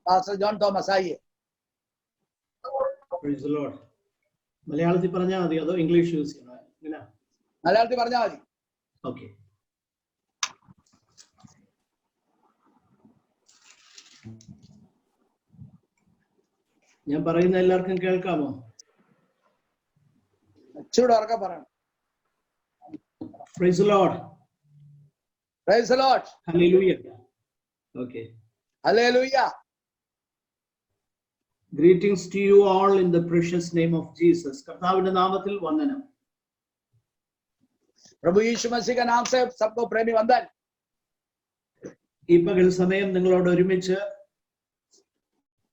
Pastor John Thomas, आइए. Praise the Lord. മലയാളത്തിൽ പറഞ്ഞാൽ മതി അതോ ഇംഗ്ലീഷ് യൂസ് ചെയ്യണോ? ഇങ്ങനെ മലയാളത്തിൽ പറഞ്ഞാൽ മതി. ഓക്കെ. ഞാൻ പറയുന്ന എല്ലാവർക്കും കേൾക്കാമോ? ചൂട് ഉറക്കെ പറയണം. Praise the Lord. Praise the Lord. Hallelujah. Okay. Hallelujah. Greetings to you all in the precious name of Jesus. കർത്താവിന്റെ നാമത്തിൽ വന്ദനം. प्रभु यीशु मसीह के नाम से सबको प्रेमी वंदन. ഈ പകൽ സമയം നിങ്ങളോട് ഒരുമിച്ച്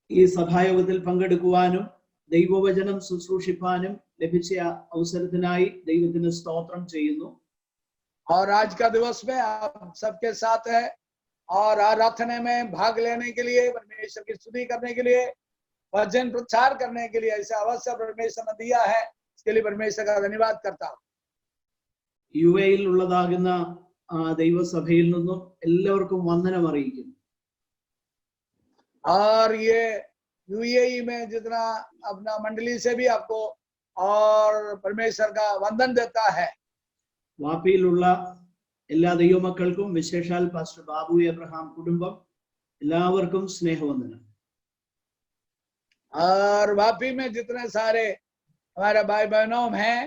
ഈ സഭായോഗത്തിൽ പങ്കെടുക്കുവാനും ദൈവവചനം ശുശ്രൂഷിപ്പാനും ലഭിച്ച അവസരത്തിനായി ദൈവത്തിന് സ്തോത്രം ചെയ്യുന്നു. और आज का दिवस में आप सबके साथ है और आराधना में भाग लेने के लिए, परमेश्वर की स्तुति करने के लिए, वचन प्रचार करने के लिए ऐसा अवसर परमेश्वर ने दिया है. इसके लिए परमेश्वर का धन्यवाद करता हूँ. യുഎയിൽ ഉള്ളതാകുന്ന ദൈവസഭയിൽ നിന്നും എല്ലാവർക്കും വന്ദനം അറിയിക്കുന്നു. और ये यूएई में जितना अपना मंडली से भी आपको और परमेश्वर का वंदन देता है. വാപ്പിയിലുള്ള എല്ലാ ദൈവമക്കൾക്കും വിശേഷാൽ പാസ്റ്റർ ബാബു എബ്രഹാം കുടുംബം എല്ലാവർക്കും സ്നേഹവന്ദനം. और वापी में जितने सारे हमारे भाई बहनों हैं,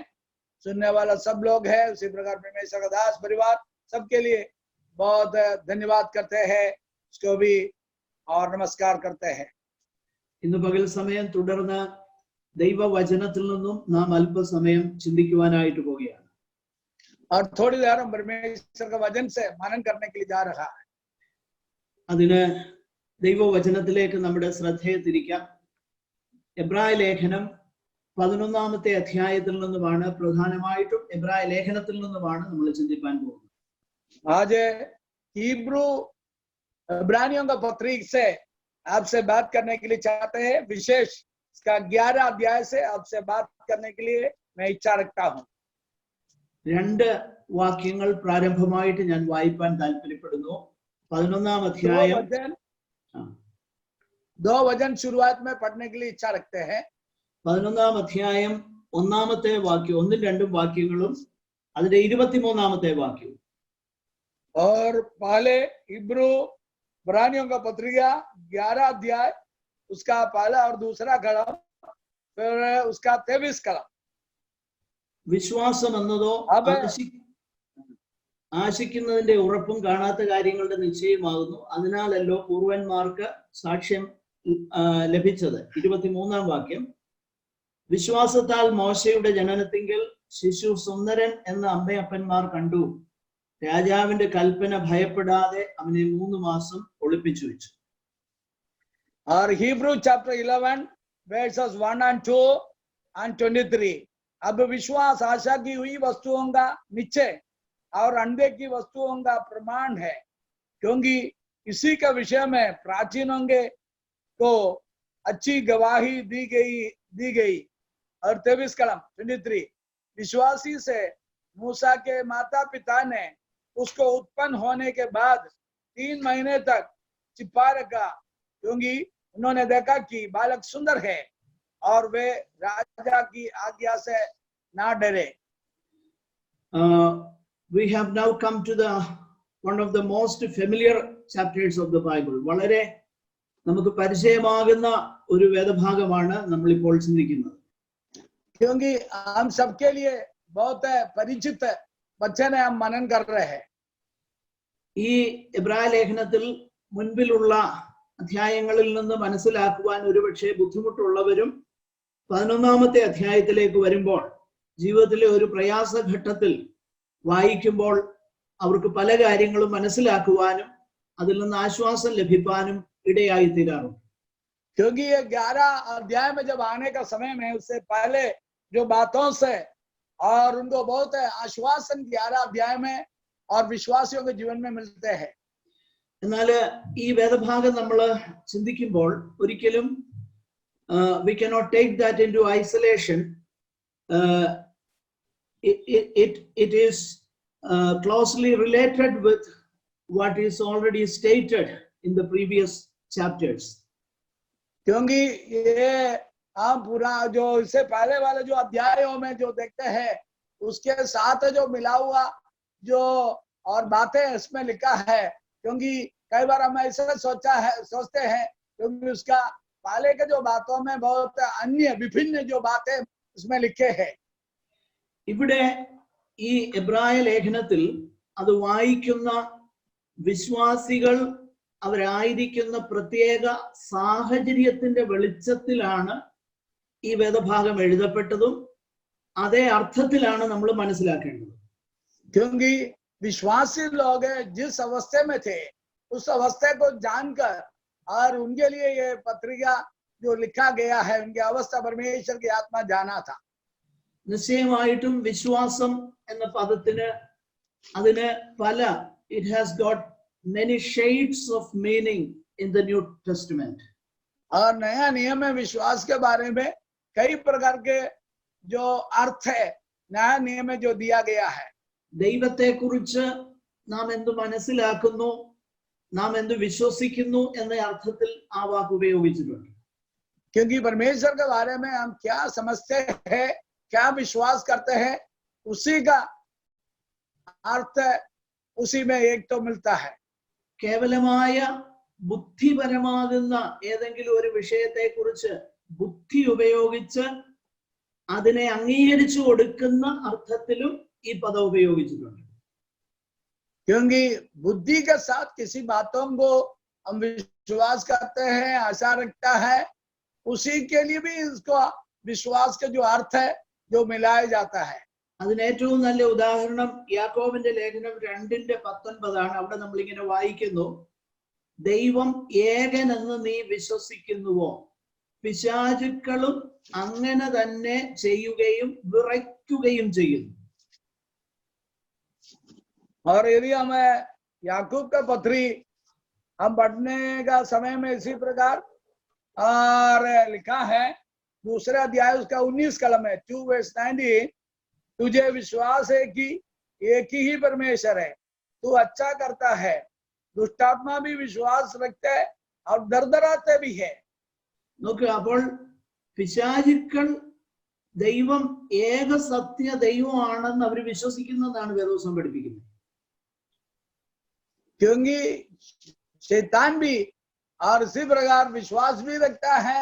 सुनने वाला सब लोग हैं, उसी प्रकार परमेश्वर का दास परिवार सबके लिए बहुत धन्यवाद करते हैं, उसको भी और नमस्कार करते हैं. ഇന്ന് പകൽ സമയം തുടർന്ന് ദൈവവചനത്തിൽ നിന്നും നാം അല്പസമയം ചിന്തിക്കുവാനായിട്ട് പോവുകയാണ്. और थोड़ी देर हम परमेश्वर का वचन से मनन करने के लिए जा रहा है. അതിന് ദൈവവചനത്തിലേക്ക് നമ്മുടെ ശ്രദ്ധയെ തിരിക്കാം. എബ്രായ ലേഖനം 11-ാമത്തെ അധ്യായത്തിൽ നിന്നുമാണ് പ്രധാനമായിട്ടും എബ്രായ ലേഖനത്തിൽ നിന്നുമാണ് നമ്മൾ ചിന്തിക്കാൻ പോകുന്നത്. आज हिब्रू इब्रानियों का पत्री से आपसे बात करने के लिए चाहते हैं. विशेष इसका 11 अध्याय से आपसे बात करने के लिए मैं इच्छा रखता हूँ. 2 വാക്യങ്ങൾ പ്രാരംഭമായിട്ട് ഞാൻ വായിക്കാൻ താല്പര്യപ്പെടുന്നു. 11-ാം അധ്യായം 2 वचन शुरुआत में पढ़ने के लिए इच्छा रखते हैं. 11-ാം അധ്യായം 1-ാമത്തെ വാക്യം 1-2 വാക്യങ്ങളും അതിന്റെ 23-ാമത്തെ വാക്യവും. और पहले हिब्रू इब्रानियों का पत्रिका 11 अध्याय उसका पहला और दूसरा कलम, फिर उसका 23 कलम. വിശ്വാസം എന്നതോ ആശിക്കുന്നതിന്റെ ഉറപ്പും കാണാത്ത കാര്യങ്ങളുടെ നിശ്ചയമാകുന്നു, അതിനാലല്ലോ പൂർവന്മാർക്ക് സാക്ഷ്യം ലഭിച്ചത്. 23-ാം വാക്യം. വിശ്വാസത്താൽ മോശയുടെ ജനനത്തിങ്കൽ ശിശു സുന്ദരൻ എന്ന അമ്മയപ്പന്മാർ കണ്ടു, രാജാവിന്റെ കൽപ്പന ഭയപ്പെടാതെ അവനെ 3 മാസം ഒളിപ്പിച്ചു വെച്ചു. और Hebrew chapter 11 verses 1 and 2 and 23. अब विश्वास आशा की हुई वस्तुओं का निश्चय और अनदेखी वस्तुओं का प्रमाण है, क्योंकि इसी का विषय में प्राचीनों को अच्छी गवाही दी गई. और 23 कलम 23. विश्वासी से मूसा के माता पिता ने उसको उत्पन्न होने के बाद 3 महीने तक छिपा रखा, क्योंकि उन्होंने देखा कि बालक सुंदर है और वे राजा की आज्ञा से ना डरे. We have now come to one of the most familiar chapters of the Bible. വളരെ നമുക്ക് പരിചയമാകുന്ന ഒരു വേദഭാഗമാണ് നമ്മൾ ഇപ്പോൾ ചിന്തിക്കുന്നത്. क्योंकि हम सबके लिए बहुत परिचित वचन है, हम मनन कर रहे हैं. ഈ എബ്രായ ലേഖനത്തിൽ മുൻപിലുള്ള അധ്യായങ്ങളിൽ നിന്ന് മനസ്സിലാക്കുവാൻ ഒരുപക്ഷെ ബുദ്ധിമുട്ടുള്ളവരും 11-ാമത്തെ അധ്യായത്തിലേക്ക് വരുമ്പോൾ ജീവിതത്തിലെ ഒരു പ്രയാസഘട്ടത്തിൽ വായിക്കുമ്പോൾ അവർക്ക് പല കാര്യങ്ങളും മനസ്സിലാക്കുവാനും അതിൽ നിന്ന് ആശ്വാസം ലഭിക്കാനും ഇടയായി തീരാറുണ്ട്. क्योंकि ये 11 अध्याय में जब आने का समय में उससे पहले जो बातों से और उनको बहुत आश्वासन 11 अध्याय में और विश्वासियों के जीवन में मिलते हैं. എന്നാൽ ഈ വേദഭാഗം നമ്മൾ ചിന്തിക്കുമ്പോൾ ഒരിക്കലും we cannot take that into isolation. It is closely related with what is already stated in the previous chapters. क्योंकि ये हम पूरा जो इससे पहले वाले जो अध्यायों में जो देखते हैं उसके साथ जो मिला हुआ जो और बातें इसमें लिखा है, क्योंकि कई बार हम ऐसा सोचते हैं क्योंकि उसका पहले के जो बातों में बहुत अन्य विभिन्न जो बातें उसमें लिखे हैं। ഇവിടെ ഈ എബ്രായ ലേഖനത്തിൽ അത് വായിക്കുന്ന വിശ്വാസികൾ അവരായിരിക്കുന്ന പ്രത്യേക സാഹചര്യത്തിന്റെ വെളിച്ചത്തിലാണ് ഈ വേദഭാഗം എഴുതപ്പെട്ടതും അതേ അർത്ഥത്തിലാണ് നമ്മൾ മനസ്സിലാക്കേണ്ടത്. क्योंकि विश्वासी लोग जिस अवस्था में थे उस अवस्था को जानकर और उनके लिए ये पत्रिका जो लिखा गया है उनकी अवस्था परमेश्वर की आत्मा जाना था. നിശ്ചയമായിട്ടും വിശ്വാസം എന്ന പദത്തിന് അതിന് പല it has got many shades of meaning in the New Testament. और नया नियम में विश्वास के बारे में कई प्रकार के जो अर्थ है नया नियम में जो दिया गया है. ദൈവത്തെ കുറിച്ച് നാം എന്ത് മനസ്സിലാക്കുന്നു, നാം എന്ത് വിശ്വസിക്കുന്നു എന്ന അർത്ഥത്തിൽ ആ വാക്ക് ഉപയോഗിച്ചിട്ടുണ്ട്. क्योंकि परमेश्वर के बारे में हम क्या समझते हैं, क्या विश्वास करते हैं, उसी का अर्थ उसी में एक तो मिलता है. കേവലമായ ബുദ്ധിപരമാകുന്ന ഏതെങ്കിലും ഒരു വിഷയത്തെ കുറിച്ച് ബുദ്ധി ഉപയോഗിച്ച് അതിനെ അംഗീകരിച്ചു കൊടുക്കുന്ന അർത്ഥത്തിലും ഈ പദം ഉപയോഗിച്ചിട്ടുണ്ട്. क्योंकि बुद्धि के साथ किसी बातों को हम विश्वास करते हैं, आशा रखता है, उसी के लिए भी इसको विश्वास के जो अर्थ है जो मिलाया जाता है. അതിന് ഏറ്റവും നല്ല ഉദാഹരണം യാക്കോബിന്റെ ലേഖനം 2:19 അവിടെ നമ്മൾ ഇങ്ങനെ വായിക്കുന്നു, ദൈവം ഏകൻ എന്ന് നീ വിശ്വസിക്കുന്നുവോ, പിശാചുക്കളും അങ്ങനെ തന്നെ ചെയ്യുകയും വിറയ്ക്കുകയും ചെയ്യുന്നു. और यदि हमें याकूब का पत्री हम पढ़ने का समय में इसी प्रकार और लिखा है, दूसरा अध्याय उसका 19 कलम है 2:19, तुझे विश्वास है कि एक ही परमेश्वर है, तू अच्छा करता है, दुष्टात्मा भी विश्वास रखते है और दरदराते भी है. നോക്കുക, അപ്പോൾ പിശാചുക്കൾ ദൈവം ഏക സത്യ ദൈവമാണെന്ന് അവർ വിശ്വസിക്കുന്നതാണ് വേദോസം പഠിപ്പിക്കുന്നത്. क्योंकि शैतान भी और इसी प्रकार विश्वास भी रखता है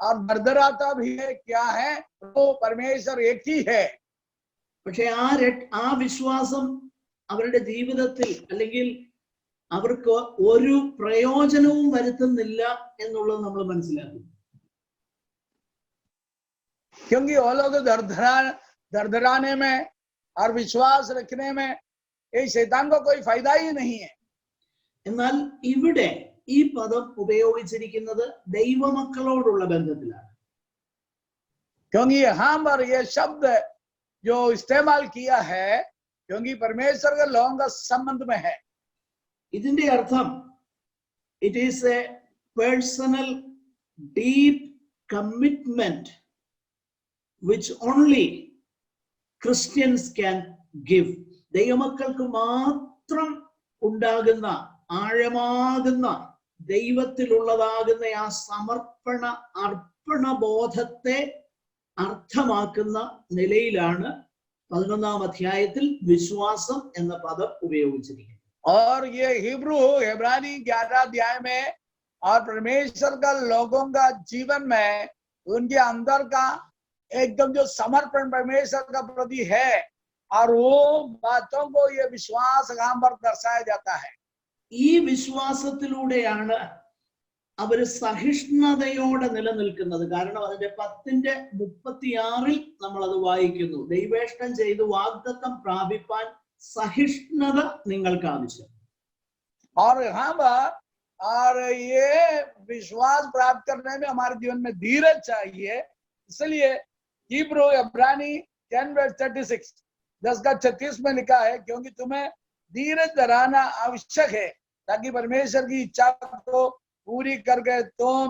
और दरदराता भी है. क्या है? वो परमेश्वर एक ही है. പക്ഷെ ആ വിശ്വാസം അവരുടെ ജീവിതത്തിൽ അല്ലെങ്കിൽ അവർക്ക് ഒരു പ്രയോജനവും വരുത്തുന്നില്ല എന്നുള്ളത് നമ്മൾ മനസ്സിലാക്കുന്നു. क्योंकि वो लोग दरदराने में और विश्वास रखने में ये शैतान को कोई फायदा ही नहीं है. എന്നാൽ ഇവിടെ ഈ പദം ഉപയോഗിച്ചിരിക്കുന്നത് ദൈവമക്കളോടുള്ള ബന്ധത്തിലാണ്. क्योंकि यहाँ पर ये शब्द जो इस्तेमाल किया है क्योंकि परमेश्वर के लोगों का संबंध में है. ഇതിന്റെ അർത്ഥം it is A personal deep commitment which only Christians can give. ദൈവമക്കൾക്ക് മാത്രം ഉണ്ടാകുന്ന ആഴമാകുന്ന ദൈവത്തിലുള്ളതാകുന്ന ആ സമർപ്പണ അർപ്പണ ബോധത്തെ അർത്ഥമാക്കുന്ന നിലയിലാണ് 11-ാം അധ്യായത്തിൽ വിശ്വാസം എന്ന പദം ഉപയോഗിച്ചിരിക്കുന്നത്. और ये हिब्रू इब्रानी 11 अध्याय में और परमेश्वर का लोगों का जीवन में उनके अंदर का एकदम जो समर्पण परमेश्वर का प्रति है और वो बातों को ये विश्वास यहाँ पर दर्शाया जाता है. ഈ വിശ്വാസത്തിലൂടെയാണ് അവർ സഹിഷ്ണുതയോടെ നിലനിൽക്കുന്നത്. കാരണം അതിന്റെ 10:36 നമ്മൾ അത് വായിക്കുന്നു, ദൈവേഷ്ടം ചെയ്ത് വാഗ്ദത്തം പ്രാപിപ്പാൻ സഹിഷ്ണുത നിങ്ങൾക്ക് ആവശ്യം. और यहाँ पर और ये विश्वास प्राप्त करने में हमारे जीवन में धीरज चाहिए. इसलिए हिब्रू इब्रानी 10:36 10:36 में लिखा है, क्योंकि तुम्हें धीरज धराना आवश्यक है ताकि परमेश्वर की इच्छा को पूरी करके तुम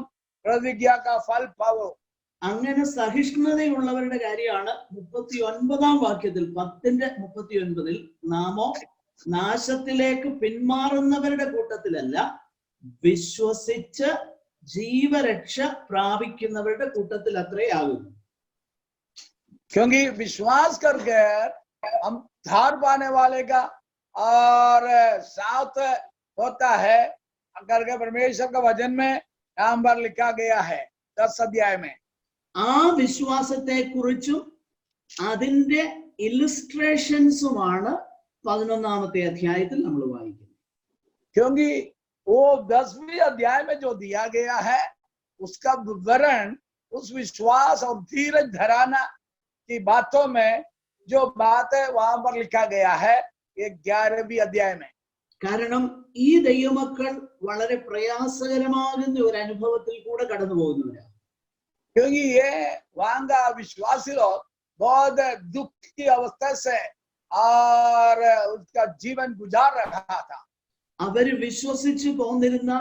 प्रतिज्ञा का फल पाओ. അങ്ങനെ സഹിഷ്ണുതയുള്ളവരുടെ കാര്യമാണ് 39-ാം വാക്യത്തിൽ 10:39 നാമോ നാശത്തിലേക്ക് പിന്മാറുന്നവരുടെ കൂട്ടത്തിലല്ല, വിശ്വസിച്ച് ജീവരക്ഷ പ്രാപിക്കുന്നവരുടെ കൂട്ടത്തിൽ അത്രേ ആകുന്നു. क्योंकि विश्वास करके हम धार पाने वाले का और साथ होता है करके परमेश्वर का वचन में यहाँ पर लिखा गया है 10 अध्याय में. ആ വിശ്വാസത്തെ കുറിച്ചും അതിന്റെ ഇല്ലുസ്ട്രേഷൻസുമാണ് 11ാമത്തെ അധ്യായത്തിൽ നമ്മൾ വായിക്കുന്നത്. क्योंकि वो 10वीं अध्याय में जो दिया गया है उसका विवरण उस विश्वास और धीरज धराना की बातों में जो बात है वहां पर लिखा गया है 11वीं अध्याय में. കാരണം ഈ ദൈവമക്കൾ വളരെ പ്രയാസകരമാകുന്ന ഒരു അനുഭവത്തിൽ കൂടെ കടന്നു പോകുന്നവരാണ്. क्योंकि ये वहां का विश्वासी लोग बहुत दुख की अवस्था से और उसका जीवन गुजार रहा था. അവര് വിശ്വസിച്ച് പോന്നിരുന്ന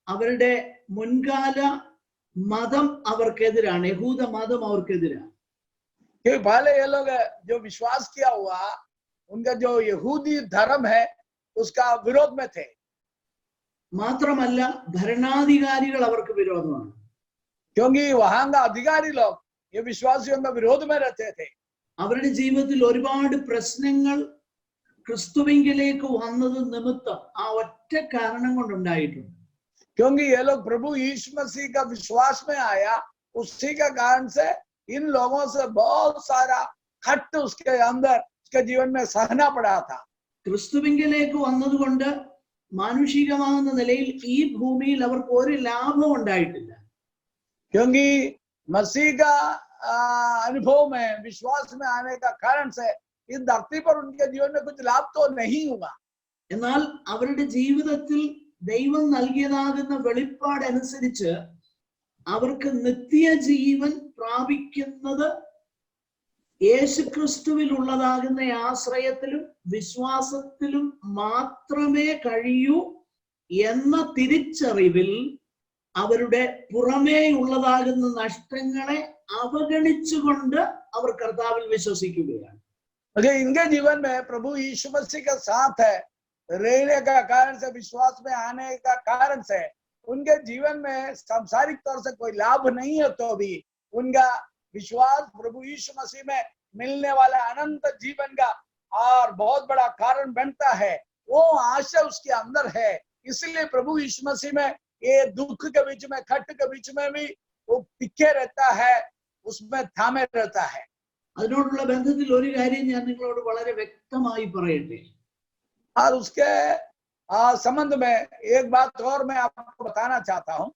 അവരുടെ മുൻകാല മതം അവർക്കെതിരാണ്, യഹൂദ മതം അവർക്കെതിരാണ്. क्योंकि पहले ये लोग जो विश्वास किया हुआ उनका जो यहूदी धर्म है उसका विरोध में थे. മാത്രമല്ല ഭരണാധികാരികൾ അവർക്ക് വിരോധമാണ്. क्योंकि वहां का अधिकारी लोग ये विश्वासियों का विरोध में रहते थे. അവരുടെ ജീവിതത്തിൽ ഒരുപാട് പ്രശ്നങ്ങൾ ക്രിസ്തുവിങ്കിലേക്ക് വന്നത് നിമിത്തം ആ ഒറ്റ കാരണം കൊണ്ടുണ്ടായിട്ടുണ്ട്. क्योंकि ये लोग प्रभु यीशु मसीह का विश्वास में आया, उसी का कारण से इन लोगों से बहुत सारा खट उसके अंदर उसके जीवन में सहना पड़ा था. ക്രിസ്തുവിങ്കിലേക്ക് വന്നതുകൊണ്ട് മാനുഷികമാകുന്ന നിലയിൽ ഈ ഭൂമിയിൽ അവർക്ക് ഒരു ലാഭം ഉണ്ടായിട്ടില്ല. क्योंकि मसीह का अनुभव में विश्वास में आने का कारण से इस धरती पर उनके जीवन में कुछ लाभ तो नहीं हुआ. എന്നാൽ അവരുടെ ജീവിതത്തിൽ ദൈവം നൽകിയതാകുന്ന വെളിപ്പാടനുസരിച്ച് അവർക്ക് നിത്യജീവൻ പ്രാപിക്കുന്നത് യേശുക്രിസ്തുവിൽ ഉള്ളതാകുന്ന ആശ്രയത്തിലും വിശ്വാസത്തിലും മാത്രമേ കഴിയൂ എന്ന തിരിച്ചറിവിൽ അവരുടെ പുറമേ ഉള്ളതാകുന്ന നഷ്ടങ്ങളെ അവഗണിച്ചുകൊണ്ട് അവർ കർത്താവിൽ വിശ്വസിക്കുകയാണ്. इनके जीवन में प्रभु यीशु मसीह के साथ है रहने का कारण से, विश्वास में आने का कारण से उनके जीवन में सांसारिक तौर से कोई लाभ नहीं है, तो भी उनका विश्वास प्रभु यीशु मसीह में मिलने वाला अनंत जीवन का और बहुत बड़ा कारण बनता है. वो आशा उसके अंदर है, इसलिए प्रभु यीशु मसीह में ये दुख के बीच में, खट के बीच में भी वो टिके रहता है, उसमें थामे रहता है. അതിനോടുള്ള ബന്ധത്തിൽ ഒരു കാര്യം ഞാൻ നിങ്ങളോട് വളരെ വ്യക്തമായി പറയട്ടെ. और उसके संबंध में एक बात और मैं आपको बताना चाहता हूं.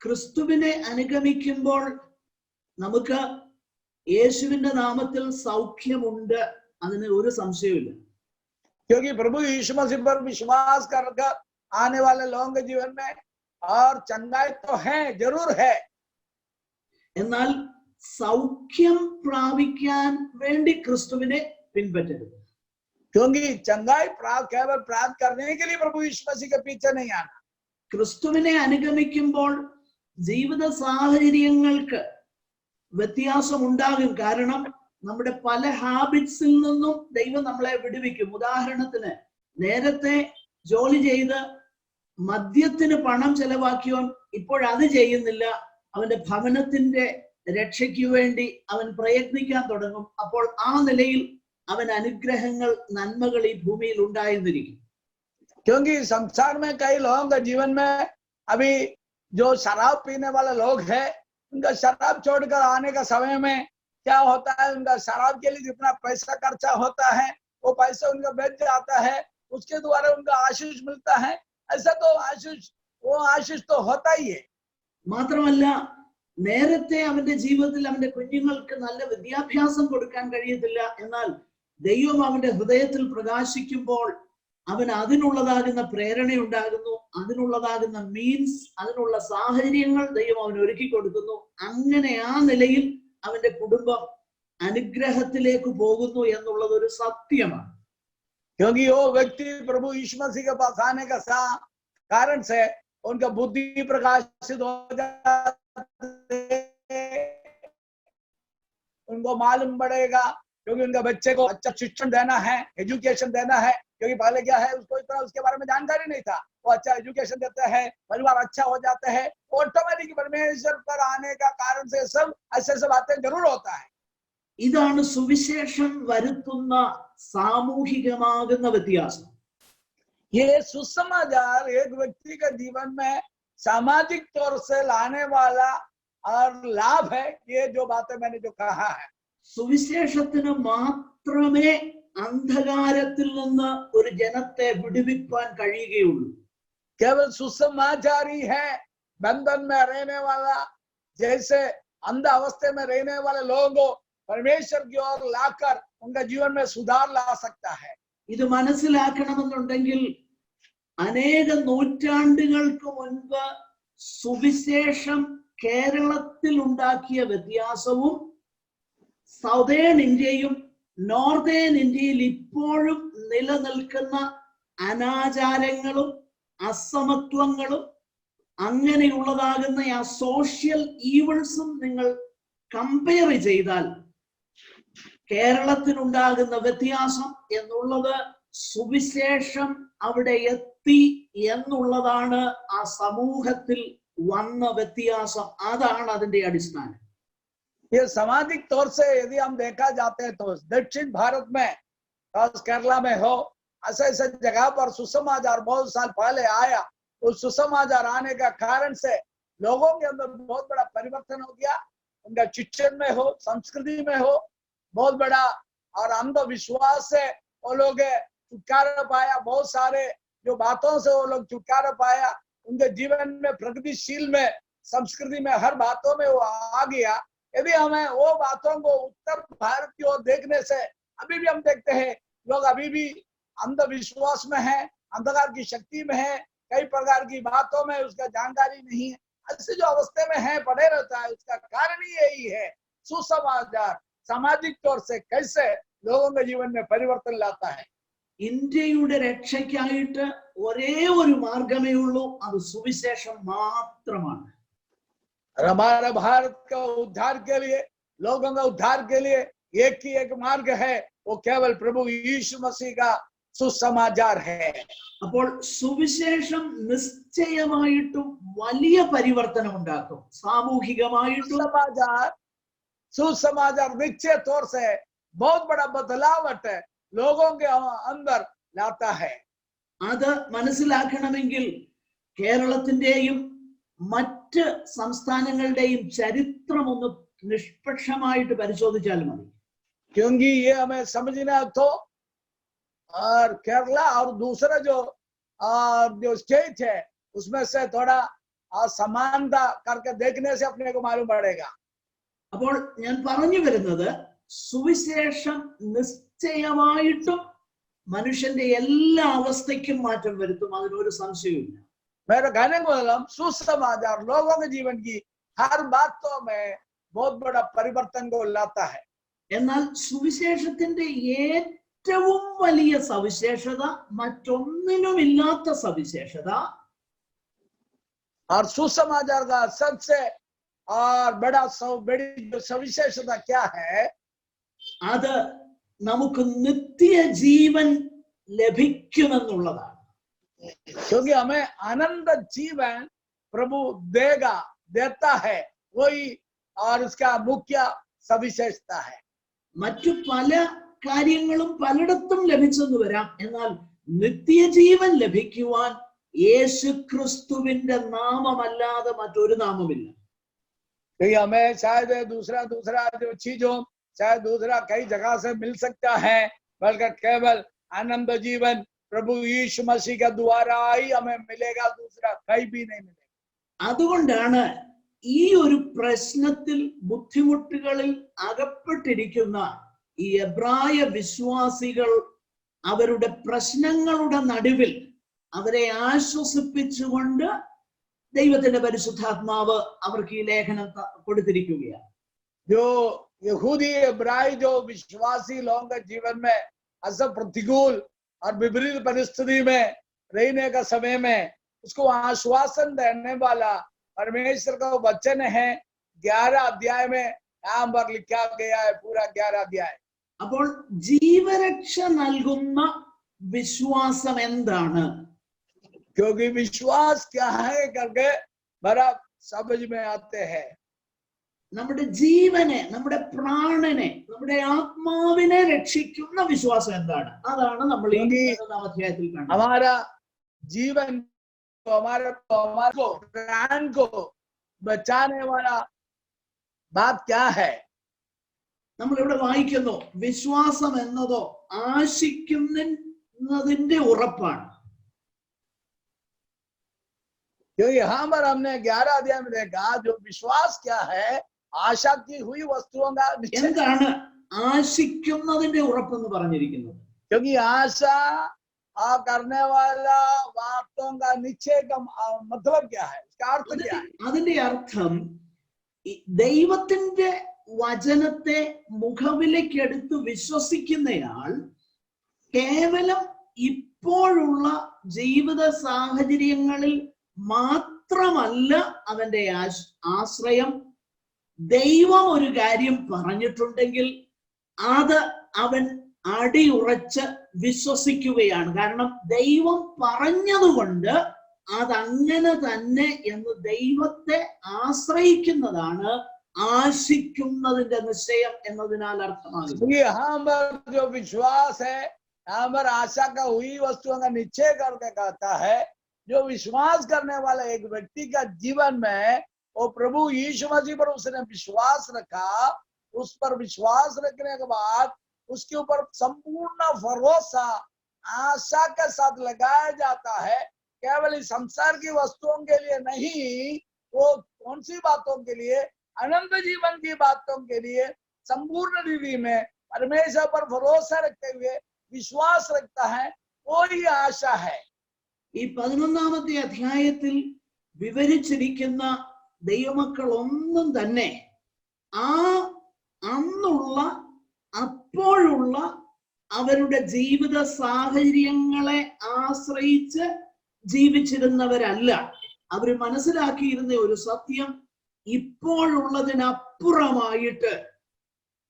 ക്രിസ്തുവിനെ അനുഗമിക്കുമ്പോൾ നമുക്ക് യേശുവിന്റെ നാമത്തിൽ സൗഖ്യമുണ്ട്, അതിന് ഒരു സംശയമില്ല. क्योंकि प्रभु यीशु मसीह पर विश्वास कर आने वाले लोगों के जीवन में और चंगाई तो है, जरूर है. എന്നാൽ സൗഖ്യം പ്രാപിക്കാൻ വേണ്ടി ക്രിസ്തുവിനെ പിൻപറ്റരുത്. क्योंकि चंगाई केवल प्राप्त करने के लिए प्रभु यीशु मसीह के पीछे नहीं आना. ക്രിസ്തുവിനെ അനുഗമിക്കുമ്പോൾ ജീവിത സാഹചര്യങ്ങൾക്ക് വ്യത്യാസം ഉണ്ടാകും. കാരണം നമ്മുടെ പല ഹാബിറ്റ്സിൽ നിന്നും ദൈവം നമ്മളെ വിടുവിക്കും. ഉദാഹരണത്തിന്, നേരത്തെ ജോലി ചെയ്ത് മദ്യത്തിന് പണം ചെലവാക്കിയവൻ ഇപ്പോഴത് ചെയ്യുന്നില്ല. അവന്റെ ഭവനത്തിന്റെ രക്ഷയ്ക്ക് വേണ്ടി അവൻ പ്രയത്നിക്കാൻ തുടങ്ങും. അപ്പോൾ ആ നിലയിൽ അവൻ അനുഗ്രഹങ്ങൾ, നന്മകൾ ഈ ഭൂമിയിൽ ഉണ്ടായിരുന്നിരിക്കും. क्योंकि संसार में कई लोगों के जीवन में अभी जो शराब पीने वाले लोग हैं, उनका शराब छोड़कर आने का समय में क्या होता है, उनका शराब के लिए जितना पैसा खर्चा होता है वो पैसा उनका बेच जाता है, उसके द्वारा उनका आशीष मिलता है. ऐसा तो वो आशीष तो होता ही है. മാത്രമല്ല, നേരത്തെ അവന്റെ ജീവിതത്തിൽ അവന്റെ കുഞ്ഞുങ്ങൾക്ക് നല്ല വിദ്യാഭ്യാസം കൊടുക്കാൻ കഴിയത്തില്ല. എന്നാൽ ദൈവം അവന്റെ ഹൃദയത്തിൽ പ്രകാശിക്കുമ്പോൾ അവൻ അതിനുള്ളതാകുന്ന പ്രേരണ ഉണ്ടാകുന്നു, അതിനുള്ളതാകുന്ന മീൻസ്, അതിനുള്ള സാഹചര്യങ്ങൾ ദൈവം അവൻ ഒരുക്കി കൊടുക്കുന്നു. അങ്ങനെ ആ നിലയിൽ അവന്റെ കുടുംബം അനുഗ്രഹത്തിലേക്ക് പോകുന്നു എന്നുള്ളത് ഒരു സത്യമാണ്. क्योंकि वो व्यक्ति प्रभु यीशु मसीह के पास आने का कारण से उनका बुद्धि प्रकाशित हो जाती है, उनको मालूम पड़ेगा. क्योंकि उनका बच्चे को अच्छा शिक्षण देना है, एजुकेशन देना है. क्योंकि पहले क्या है, उसको इतना उसके बारे में जानकारी नहीं था. वो अच्छा एजुकेशन देते हैं, परिवार अच्छा हो जाता है, ऑटोमेटिक परमेश्वर पर आने का कारण से सब ऐसे बातें जरूर होता है। ഇതാണ് സുവിശേഷം വരുത്തുന്ന സാമൂഹികമാകുന്ന വ്യത്യാസം. ये सुसमाचार एक व्यक्ति के जीवन में सामाजिक तौर से लाने वाला और लाभ है। ये जो बातें मैंने जो कहा है, സുവിശേഷത്തിന് മാത്രമേ അന്ധകാരത്തിൽ നിന്ന് ഒരു ജനത്തെ വിടുവിക്കാൻ കഴിയുകയുള്ളൂ. केवल सुसमाचार ही है बंधन में रहने वाला, जैसे अंध अवस्था में रहने वाले लोगों को परमेश्वर की ओर लाकर उनका जीवन में सुधार ला सकता है। ഇത് മനസ്സിലാക്കണമെന്നുണ്ടെങ്കിൽ അനേക നൂറ്റാണ്ടുകൾക്ക് മുൻപ് സുവിശേഷം കേരളത്തിൽ ഉണ്ടാക്കിയ വ്യത്യാസവും സൗതേൺ ഇന്ത്യയും നോർത്തേൺ ഇന്ത്യയിൽ ഇപ്പോഴും നിലനിൽക്കുന്ന അനാചാരങ്ങളും അസമത്വങ്ങളും അങ്ങനെയുള്ളതാകുന്ന ആ സോഷ്യൽ ഈവൾസും നിങ്ങൾ കമ്പയർ ചെയ്താൽ കേരളത്തിലുണ്ടാകുന്ന വ്യത്യാസം എന്നുള്ളത് സുവിശേഷം അവിടെ എത്തി എന്നുള്ളതാണ് ആ സമൂഹത്തിൽ വന്ന വ്യത്യാസം. അതാണ് അതിന്റെ അടിസ്ഥാനം. ये सामाजिक तौर से यदि हम देखा जाते हैं तो दक्षिण भारत में, केरला में हो, ऐसे ऐसे जगह पर सुसमाचार बहुत साल पहले आया। उस सुसमाचार आने का कारण से लोगों के अंदर बहुत बड़ा परिवर्तन हो गया। उनका शिक्षण में हो, संस्कृति में हो, बहुत बड़ा, और अंधविश्वास से वो लोग छुटकारा पाया। बहुत सारे जो बातों से वो लोग छुटकारा पाया, उनके जीवन में प्रगतिशील में संस्कृति में हर बातों में वो आ गया। यदि हमें वो बातों को उत्तर भारत की ओर देखने से अभी भी हम देखते हैं लोग अभी भी अंधविश्वास में है, अंधकार की शक्ति में है, कई प्रकार की बातों में उसका जानकारी नहीं है। ऐसे जो अवस्था में है पड़े रहता है, उसका कारण ही यही है सुसमाचार सामाजिक तौर से कैसे लोगों के जीवन में परिवर्तन लाता है। ഇന്ത്യയുടെ രക്ഷയ്ക്കായിട്ട് ഒരേ ഒരു മാർഗമേ ഉള്ളൂ, അത് സുവിശേഷം മാത്രമാണ്. हमारे भारत का उद्धार के लिए, लोगों का उद्धार के लिए एक ही एक मार्ग है, वो केवल प्रभु यीशु मसीह का सुसमाचार है। അപ്പോൾ സുവിശേഷം നിശ്ചയമായിട്ടും വലിയ പരിവർത്തനം ഉണ്ടാക്കും. സാമൂഹികമായിട്ടും सुसमाचार निश्चय तौर से बहुत बड़ा बदलावट लोगों के अंदर लाता है। അത് മനസ്സിലാക്കണമെങ്കിൽ കേരളത്തിന്റെയും മറ്റ് സംസ്ഥാനങ്ങളുടെയും ചരിത്രം ഒന്ന് നിഷ്പക്ഷമായിട്ട് പരിശോധിച്ചാൽ മതി. क्योंकि ये हमें समझना तो, और केरला और दूसरा जो स्टेट है उसमें से थोड़ा समानता करके देखने से अपने को मालूम पड़ेगा। അപ്പോൾ ഞാൻ പറഞ്ഞു വരുന്നത് സുവിശേഷം നിശ്ചയമായിട്ടും മനുഷ്യന്റെ എല്ലാ അവസ്ഥയ്ക്കും മാറ്റം വരുത്തും, അതിനൊരു സംശയമില്ല. मेरे कहने को मतलब सुसमाचार लोगों के जीवन की हर बातों में बहुत बड़ा परिवर्तन को लाता है। എന്നാൽ സുവിശേഷത്തിന്റെ ഏറ്റവും വലിയ സവിശേഷത, മറ്റൊന്നിനുമില്ലാത്ത സവിശേഷത, और सुसमाचार का सबसे और बड़ी जो सविशेषता क्या है, അത് നമുക്ക് നിത്യജീവൻ ലഭിക്കുമെന്നുള്ളതാണ്. क्योंकि हमें अनंत जीवन प्रभु देता है, वही और उसका मुख्य सविशेषता है। മറ്റു പല കാര്യങ്ങളും പലയിടത്തും ലഭിച്ചെന്ന് വരാം, എന്നാൽ നിത്യജീവൻ ലഭിക്കുവാൻ യേശുക്രിസ്തുവിന്റെ നാമമല്ലാതെ മറ്റൊരു നാമമില്ല. हमें शायद दूसरा जो चीज हो, शायद दूसरा कई जगह से मिल सकता है, बल्कि केवल आनंद जीवन प्रभु यीशु मसीह के द्वारा ही हमें मिलेगा, दूसरा कहीं भी नहीं मिलेगा। അതുകൊണ്ടാണ് ഈ ഒരു പ്രശ്നത്തിൽ ബുദ്ധിമുട്ടുകളിൽ അകപ്പെട്ടിരിക്കുന്ന ഈ എബ്രായ വിശ്വാസികൾ അവരുടെ പ്രശ്നങ്ങളുടെ നടുവിൽ അവരെ ആശ്വസിപ്പിച്ചുകൊണ്ട് ദൈവത്തിന്റെ പരിശുദ്ധാത്മാവ് അവർക്ക് ഈ ലേഖനം കൊടുത്തിരിക്കുകയാണ്. जो यहूदी इब्राई जो विश्वासी लोगों के जीवन में ऐसा प्रतिकूल और विपरीत परिस्थिति में रहने का समय में उसको आश्वासन देने वाला परमेश्वर का वचन है। 11 अध्याय में यहाँ पर लिखा गया है, पूरा 11 अध्याय। അപ്പോൾ ജീവരക്ഷ നൽകുന്ന വിശ്വാസം എന്താണ്? क्योंकि विश्वास क्या है करके बड़ा समझ में आते हैं। നമ്മുടെ ജീവനെ, നമ്മുടെ പ്രാണനെ, നമ്മുടെ ആത്മാവിനെ രക്ഷിക്കുന്ന വിശ്വാസം എന്താണ്? അതാണ് നമ്മൾ ഈ 11-ാം അധ്യായത്തിൽ കാണുന്നത്. हमारा जीवन को, हमारे प्राण को बचाने वाला बात क्या है? നമ്മൾ ഇവിടെ വായിക്കുന്നു, വിശ്വാസം എന്നതോ ആശിക്കുന്നതിന്റെ ഉറപ്പാണ്. क्योंकि यहाँ पर हमने 11 अध्याय में देखा जो विश्वास क्या है, आशा की हुई वस्तुओं का निश्चय। എന്താണ് ആശിക്കുന്നതിന്റെ ഉറപ്പെന്ന് പറഞ്ഞിരിക്കുന്നത്? क्योंकि आशा करने वाला बातों का निश्चय का मतलब क्या है, इसका अर्थ क्या है? അതിന്റെ അർത്ഥം ദൈവത്തിന്റെ വചനത്തെ മുഖവിലേക്ക് എടുത്ത് വിശ്വസിക്കുന്നയാൾ കേവലം ഇപ്പോഴുള്ള ജീവിത സാഹചര്യങ്ങളിൽ മാത്രമല്ല അവന്റെ ആശ്രയം. ദൈവം ഒരു കാര്യം പറഞ്ഞിട്ടുണ്ടെങ്കിൽ അത് അവൻ അടിയുറച്ച് വിശ്വസിക്കുകയാണ്. കാരണം ദൈവം പറഞ്ഞതുകൊണ്ട് അതങ്ങനെ തന്നെ എന്ന് ദൈവത്തെ ആശ്രയിക്കുന്നതാണ് ആശിക്കുന്നതിന്റെ നിശ്ചയം എന്നതിനാൽ അർത്ഥമാകുന്നു. यहाँ पर जो विश्वास है, यहाँ पर आशा का हुई वस्तुओं का निश्चय करके कहता है, जो विश्वास करने वाला एक व्यक्ति का जीवन में वो प्रभु यीशु मसीह पर उसने विश्वास रखा, उस पर विश्वास रखने के बाद उसके ऊपर संपूर्ण भरोसा आशा के साथ लगाया जाता है। केवल इस संसार की वस्तुओं के लिए नहीं, वो कौन सी बातों के लिए, अनंत जीवन की बातों के लिए संपूर्ण रीति में परमेश्वर पर भरोसा रखते हुए विश्वास रखता है, वो ही आशा है। ഈ 11-ാമത്തെ അധ്യായത്തിൽ വിവരിച്ചിരിക്കുന്ന ദൈവമക്കൾ ഒന്നും തന്നെ അന്നുള്ള അപ്പോഴുള്ള അവരുടെ ജീവിത സാഹചര്യങ്ങളെ ആശ്രയിച്ച് ജീവിച്ചിരുന്നവരല്ല. അവർ മനസ്സിലാക്കിയിരുന്ന ഒരു സത്യം, ഇപ്പോഴുള്ളതിനപ്പുറമായിട്ട്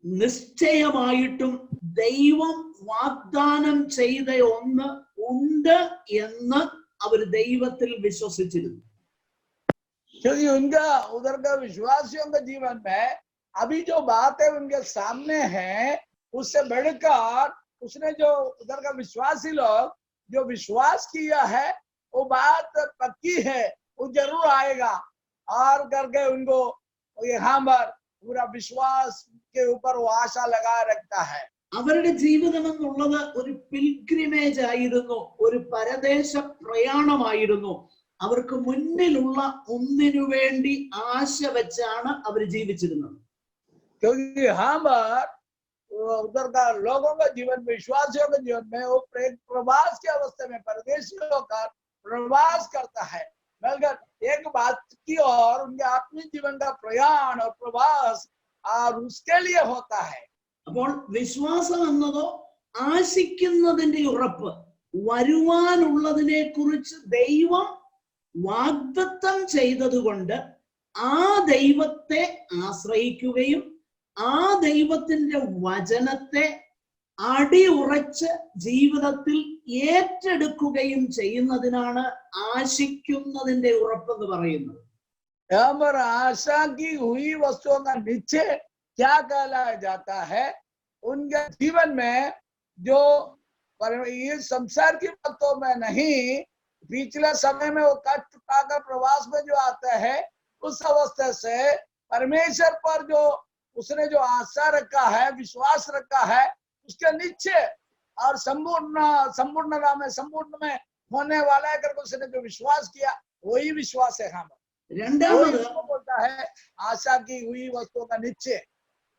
നിശ്ചയമായിട്ടും ദൈവം വാഗ്ദാനം ചെയ്ത ഒന്ന് ഉണ്ട് എന്ന് അവർ ദൈവത്തിൽ വിശ്വസിച്ചിരുന്നു. क्योंकि उनका उधर का विश्वासियों के जीवन में अभी जो बातें उनके सामने हैं, उससे बढ़कर उसने जो उधर का विश्वासी लोग जो विश्वास किया है, वो बात पक्की है, वो जरूर आएगा और करके उनको यहाँ पर पूरा विश्वास के ऊपर वो आशा लगा रखता है. അവരുടെ ജീവിതം എന്നുള്ളത് ഒരു പിൽഗ്രിമേജ് ആയിരുന്നു, ഒരു പരദേശ പ്രയാണമായിരുന്നു. അവർക്ക് മുന്നിലുള്ള ഒന്നിനു വേണ്ടി ആശ വെച്ചാണ് അവർ ജീവിച്ചിരുന്നത്. क्योंकि यहाँ पर उधर का लोगों का जीवन, विश्वासियों के जीवन में वो प्रवास की अवस्था में परदेशियों का प्रवास करता है, मगर एक बात की और उनके आत्मिक जीवन का प्रयाण और प्रवास और उसके लिए होता है. അപ്പോൾ വിശ്വാസം എന്നതോ ആശിക്കുന്നതിന്റെ ഉറപ്പ്, വരുവാനുള്ളതിനെ കുറിച്ച് ദൈവം വാഗ്ദത്തം ചെയ്തതുകൊണ്ട് ആ ദൈവത്തെ ആശ്രയിക്കുകയും ആ ദൈവത്തിന്റെ വചനത്തെ അടിയുറച്ച് ജീവിതത്തിൽ ഏറ്റെടുക്കുകയും ചെയ്യുന്നതിനാണ് ആശിക്കുന്നതിന്റെ ഉറപ്പെന്ന് പറയുന്നത്. यहाँ पर आशा की हुई वस्तुओं का निश्चय क्या कहलाया जाता है? उनके जीवन में जो ये संसार की बातों में नहीं, पिछले समय में वो कष्ट पाकर प्रवास में जो आता है, उस अवस्था से परमेश्वर पर जो उसने जो आशा रखा है, विश्वास रखा है, उसके निश्चय और संपूर्णता में संपूर्ण में होने वाला है करके उसने जो विश्वास किया, वही विश्वास है. हम बोलता है आशा की हुई वस्तुओं का निश्चय.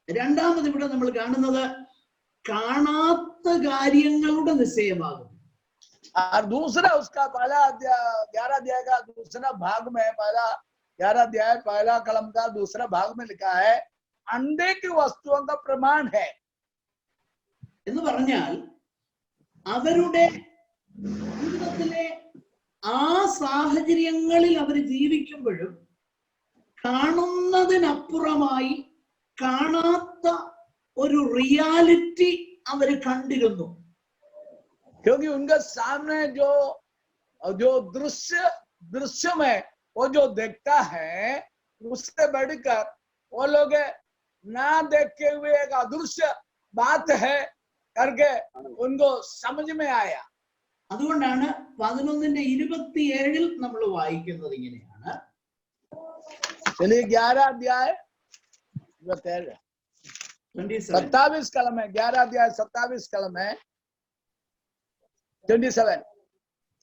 രണ്ടാമത് ഇവിടെ നമ്മൾ കാണുന്നത് കാണാത്ത കാര്യങ്ങളുടെ നിശ്ചയമാകും. और दूसरा उसका पहला 11 अध्याय का दूसरा भाग में, पहला 11 अध्याय पहला कलम का दूसरा भाग में लिखा है अंडे की वस्तुओं का प्रमाण है. എന്ന് പറഞ്ഞാൽ അവരുടെ ജീവിതത്തിലെ ആ സാഹചര്യങ്ങളിൽ അവർ ജീവിക്കുമ്പോഴും കാണുന്നതിനപ്പുറമായി കാണാത്ത ഒരു റിയാലിറ്റി അവർ കണ്ടിരുന്നു. क्योंकि उनके सामने जो दृश्य में वो जो देखता है उससे बढ़कर वो लोग ना देखे हुए एक अदृश्य बात है करके उनको समझ में आया। അതുകൊണ്ടാണ് 11:27 നമ്മൾ വായിക്കുന്നത് ഇങ്ങനെയാണ്. चलिए 11 अध्याय 27 कलम है, 11 अध्याय 27 कलम है 27.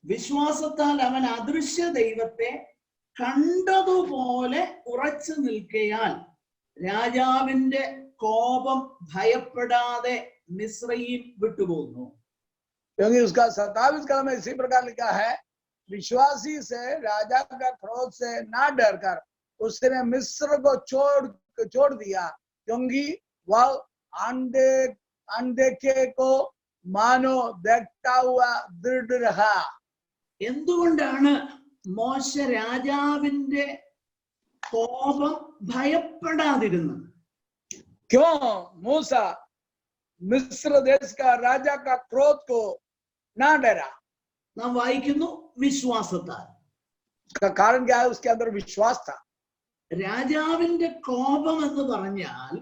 വിശ്വാസത്താൽ അവൻ അദൃശ്യ ദൈവത്തെ കണ്ടതുപോലെ ഉറച്ചു നിൽക്കയാൽ രാജാവിന്റെ കോപം ഭയപ്പെടാതെ മിസ്രയീം വിട്ടുപോകുന്നു. क्योंकि उसका 27 कलम में इसी प्रकार लिखा है, विश्वासी से राजा का क्रोध से ना डरकर उसने मिस्र को छोड़ दिया, क्योंकि वह अनदेखे को मानो देखता हुआ दृढ़ रहा. എന്തുകൊണ്ടാണ് മോശ രാജാവിന്റെ കോപം ഭയപ്പെടാതിരുന്നത്? क्यों मूसा मिस्र देश का राजा का क्रोध को ना डरा? നാം വായിക്കുന്നു വിശ്വാസത്താൽ. का कारण क्या है? उसके अंदर विश्वास था. രാജാവിന്റെ കോപം എന്ന് പറഞ്ഞാൽ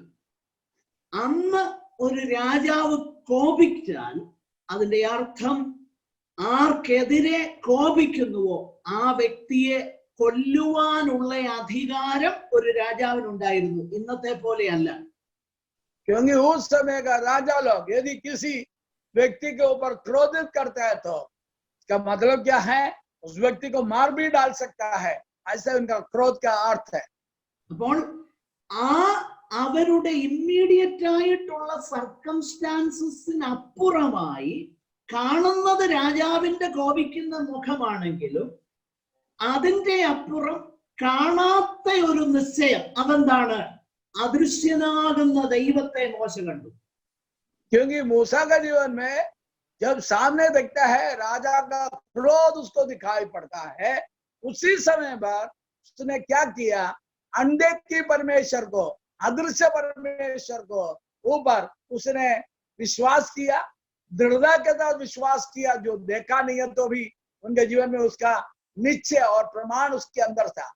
അന്ന് ഒരു രാജാവ് കോപിച്ചാൽ അതിന്റെ അർത്ഥം ആർക്കെതിരെ കോപിക്കുന്നുവോ ആ വ്യക്തിയെ കൊല്ലുവാനുള്ള അധികാരം ഒരു രാജാവിനുണ്ടായിരുന്നു. ഇന്നത്തെ പോലെയല്ല. क्योंकि उस समय का राजा लोग यदि किसी व्यक्ति के ऊपर क्रोधित करता है तो इसका मतलब क्या है? उस व्यक्ति को मार भी डाल सकता है. ऐसा उनका क्रोध का अर्थ है. അപ്പോൾ ആ അവരുടെ ഇമ്മീഡിയറ്റ് ആയിട്ടുള്ള സർക്കംസ്റ്റാൻസസിന് അപ്പുറമായി കാണുന്നത് രാജാവിന്റെ കോപിക്കുന്ന മുഖമാണെങ്കിലും അതിന്റെ അപ്പുറം കാണാത്ത ഒരു നിശ്ചയം അതെന്താണ്? അദൃശ്യനാകുന്ന ദൈവത്തെ മോശ കണ്ടു. क्योंकि मूसा का जीवन में जब सामने देखता है राजा का क्रोध उसको दिखाई पड़ता है, उसी समय पर उसने क्या किया? अनदेखी परमेश्वर को, अदृश्य परमेश्वर को ऊपर उसने विश्वास किया, दृढ़ता के साथ विश्वास किया. जो देखा नहीं है तो भी उनके जीवन में उसका निश्चय और प्रमाण उसके अंदर था.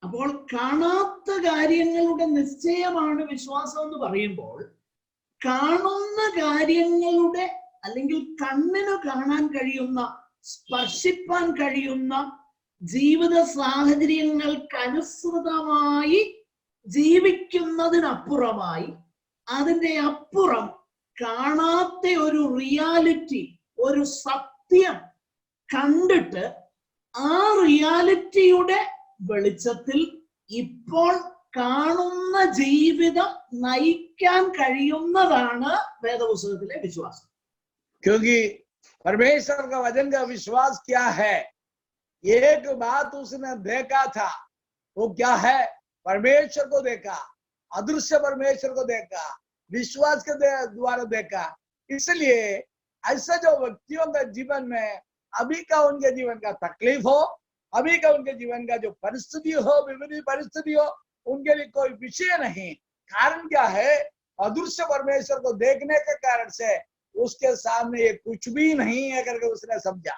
അപ്പോൾ കാണാത്ത കാര്യങ്ങളുടെ നിശ്ചയമാണ് വിശ്വാസം എന്ന് പറയുമ്പോൾ കാണുന്ന കാര്യങ്ങളുടെ അല്ലെങ്കിൽ കണ്ണിന് കാണാൻ കഴിയുന്ന സ്പർശിപ്പാൻ കഴിയുന്ന ജീവിത സാഹചര്യങ്ങൾക്കനുസൃതമായി ജീവിക്കുന്നതിനപ്പുറമായി അതിന്റെ അപ്പുറം കാണാത്ത ഒരു റിയാലിറ്റി, ഒരു സത്യം കണ്ടിട്ട് ആ റിയാലിറ്റിയുടെ വെളിച്ചത്തിൽ ഇപ്പോൾ കാണുന്ന ജീവിതം നയിക്കാൻ കഴിയുന്നതാണ് വേദപുസ്തകത്തിലെ വിശ്വാസം. क्योंकि परमेश्वर का वचन का विश्वास क्या है? एक बात उसने देखा था, वो क्या है? परमेश्वर को देखा, अदृश्य परमेश्वर को देखा, विश्वास के द्वारा देखा. इसलिए ऐसे जो व्यक्तियों का जीवन में अभी का उनके जीवन का तकलीफ हो, अभी का उनके जीवन का जो परिस्थिति हो, विभिन्न परिस्थिति हो, उनके लिए कोई विषय नहीं. कारण क्या है? अदृश्य परमेश्वर को देखने के कारण से उसके सामने ये कुछ भी नहीं है करके उसने समझा.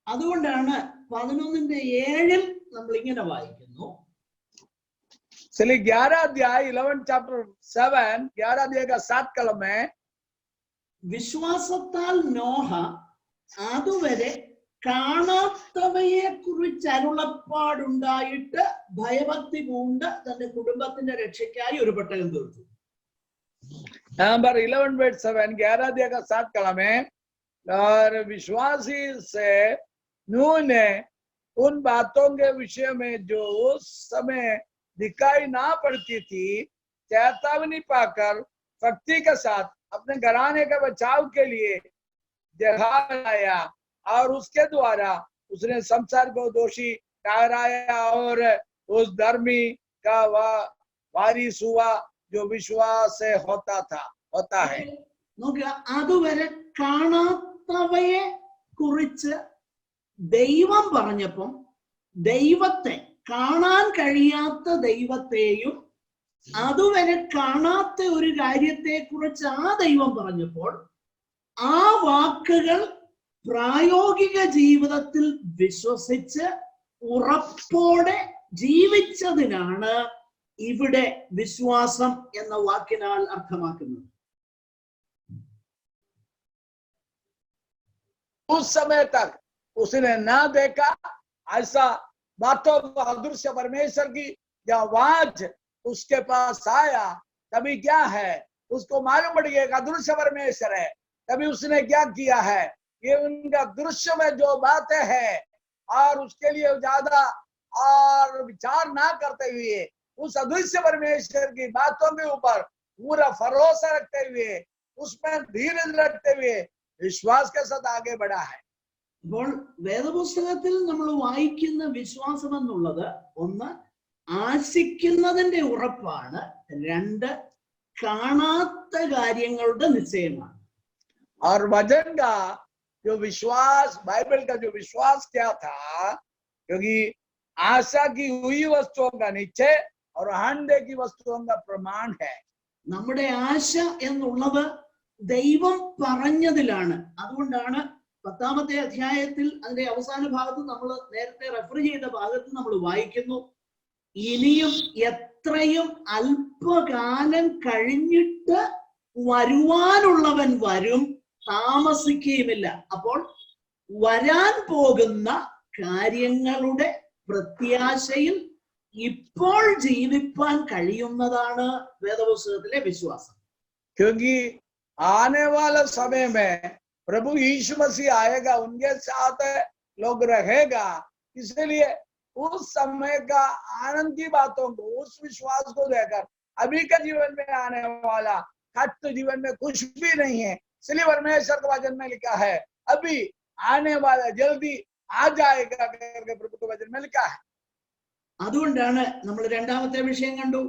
അതുകൊണ്ടാണ് 11:7 നമ്മൾ ഇങ്ങനെ വായിക്കുന്നു. चलिए 11 अध्याय 11 चैप्टर 7 11 अध्याय का 7 कलम है. വിശ്വാസത്താൽ നോഹ അതുവരെ കാണാത്തവയെ കുറിച്ച് അരുളപ്പാടുണ്ടായിട്ട് ഭയഭക്തി പൂണ്ട് തന്റെ കുടുംബത്തിന്റെ രക്ഷയ്ക്കായി ഒരു പെട്ടകം തീർത്തു. नंबर 11 verse 7 11 अध्याय का 7 कलम है. और विश्वासी से नूह ने उन बातों के विषय में जो उस समय दिखाई ना पड़ती थी चेतावनी पाकर शक्ति के साथ अपने घराने के बचाव के लिए जगह बनाया और उसके द्वारा उसने संसार को दोषी ठहराया और उस धर्मी का वारिस हुआ जो विश्वास से होता है. നോക്കുക, അതുവരെ കാണാത്തവയെ കുറിച്ച് ദൈവം പറഞ്ഞപ്പം ദൈവത്തെ കാണാൻ കഴിയാത്ത ദൈവത്തെയും അതുവരെ കാണാത്ത ഒരു കാര്യത്തെ കുറിച്ച് ആ ദൈവം പറഞ്ഞപ്പോൾ ആ വാക്കുകൾ പ്രായോഗിക ജീവിതത്തിൽ വിശ്വസിച്ച് ഉറപ്പോടെ ജീവിച്ചതിനാണ് ഇവിടെ വിശ്വാസം എന്ന വാക്കിനാൽ അർത്ഥമാക്കുന്നത്. उस समय तक उसने ना देखा ऐसा बातों को अदृश्य परमेश्वर की जब आवाज उसके पास आया तभी क्या है उसको मालूम पड़ गया एक अदृश्य परमेश्वर है। तभी उसने क्या किया है, ये उनका दृश्य में जो बातें हैं और उसके लिए ज्यादा और विचार ना करते हुए उस अदृश्य परमेश्वर की बातों के ऊपर पूरा भरोसा रखते हुए उसमें धीरज रखते हुए विश्वास के साथ आगे बढ़ा है। അപ്പോൾ വേദപുസ്തകത്തിൽ നമ്മൾ വായിക്കുന്ന വിശ്വാസം എന്നുള്ളത് ഒന്ന് ആശിക്കുന്നതിന്റെ ഉറപ്പാണ്, രണ്ട് കാണാത്ത കാര്യങ്ങളുടെ നിശ്ചയമാണ്. और वचन का जो विश्वास, बाइबल का जो विश्वास क्या था, क्योंकि आशा की हुई वस्तुओं का निश्चय और अनदेखी वस्तुओं का प्रमाण है. നമ്മുടെ ആശ എന്നുള്ളത് ദൈവം പറഞ്ഞതിലാണ്. അതുകൊണ്ടാണ് 10ാമത്തെ അധ്യായത്തിൽ അതിന്റെ അവസാന ഭാഗത്ത് നമ്മൾ നേരത്തെ റെഫർ ചെയ്ത ഭാഗത്ത് നമ്മൾ വായിക്കുന്നു, ഇനിയും എത്രയും അല്പകാലം കഴിഞ്ഞിട്ട് വരുവാനുള്ളവൻ വരും, താമസിക്കുകയുമില്ല. അപ്പോൾ വരാൻ പോകുന്ന കാര്യങ്ങളുടെ പ്രത്യാശയിൽ ഇപ്പോൾ ജീവിപ്പാൻ കഴിയുന്നതാണ് വേദപുസ്തകത്തിലെ വിശ്വാസം. क्योंकि आने वाला समय में प्रभु यीशु मसीह आएगा, उनके साथ लोग रहेगा, इसलिए उस समय का आनंद की बातों को, उस विश्वास को देकर अभी के जीवन में आने वाला कष्ट जीवन में कुछ भी नहीं है, इसलिए परमेश्वर के वचन में लिखा है अभी आने वाला जल्दी आ जाएगा करके प्रभु के वचन में लिखा है. അതുകൊണ്ടാണ് നമ്മൾ രണ്ടാമത്തെ വിഷയം കണ്ടു,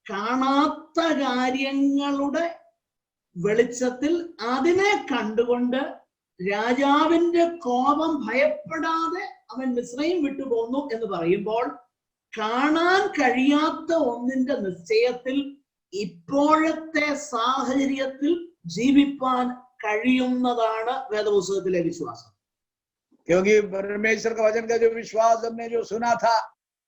കാണാത്ത കാര്യങ്ങളുടെ വെളിച്ചത്തിൽ അതിനെ കണ്ടുകൊണ്ട് രാജാവിന്റെ കോപം ഭയപ്പെടാതെ അവൻ മിസ്രയീം വിട്ടുപോന്നു എന്ന് പറയുമ്പോൾ കാണാൻ കഴിയാത്ത ഒന്നിന്റെ നിശ്ചയത്തിൽ ഇപ്പോഴത്തെ സാഹചര്യത്തിൽ ജീവിപ്പാൻ കഴിയുന്നതാണ് വേദപുസ്തകത്തിലെ വിശ്വാസം. क्योंकि परमेश्वर का वचन का जो विश्वास हमने जो सुना था,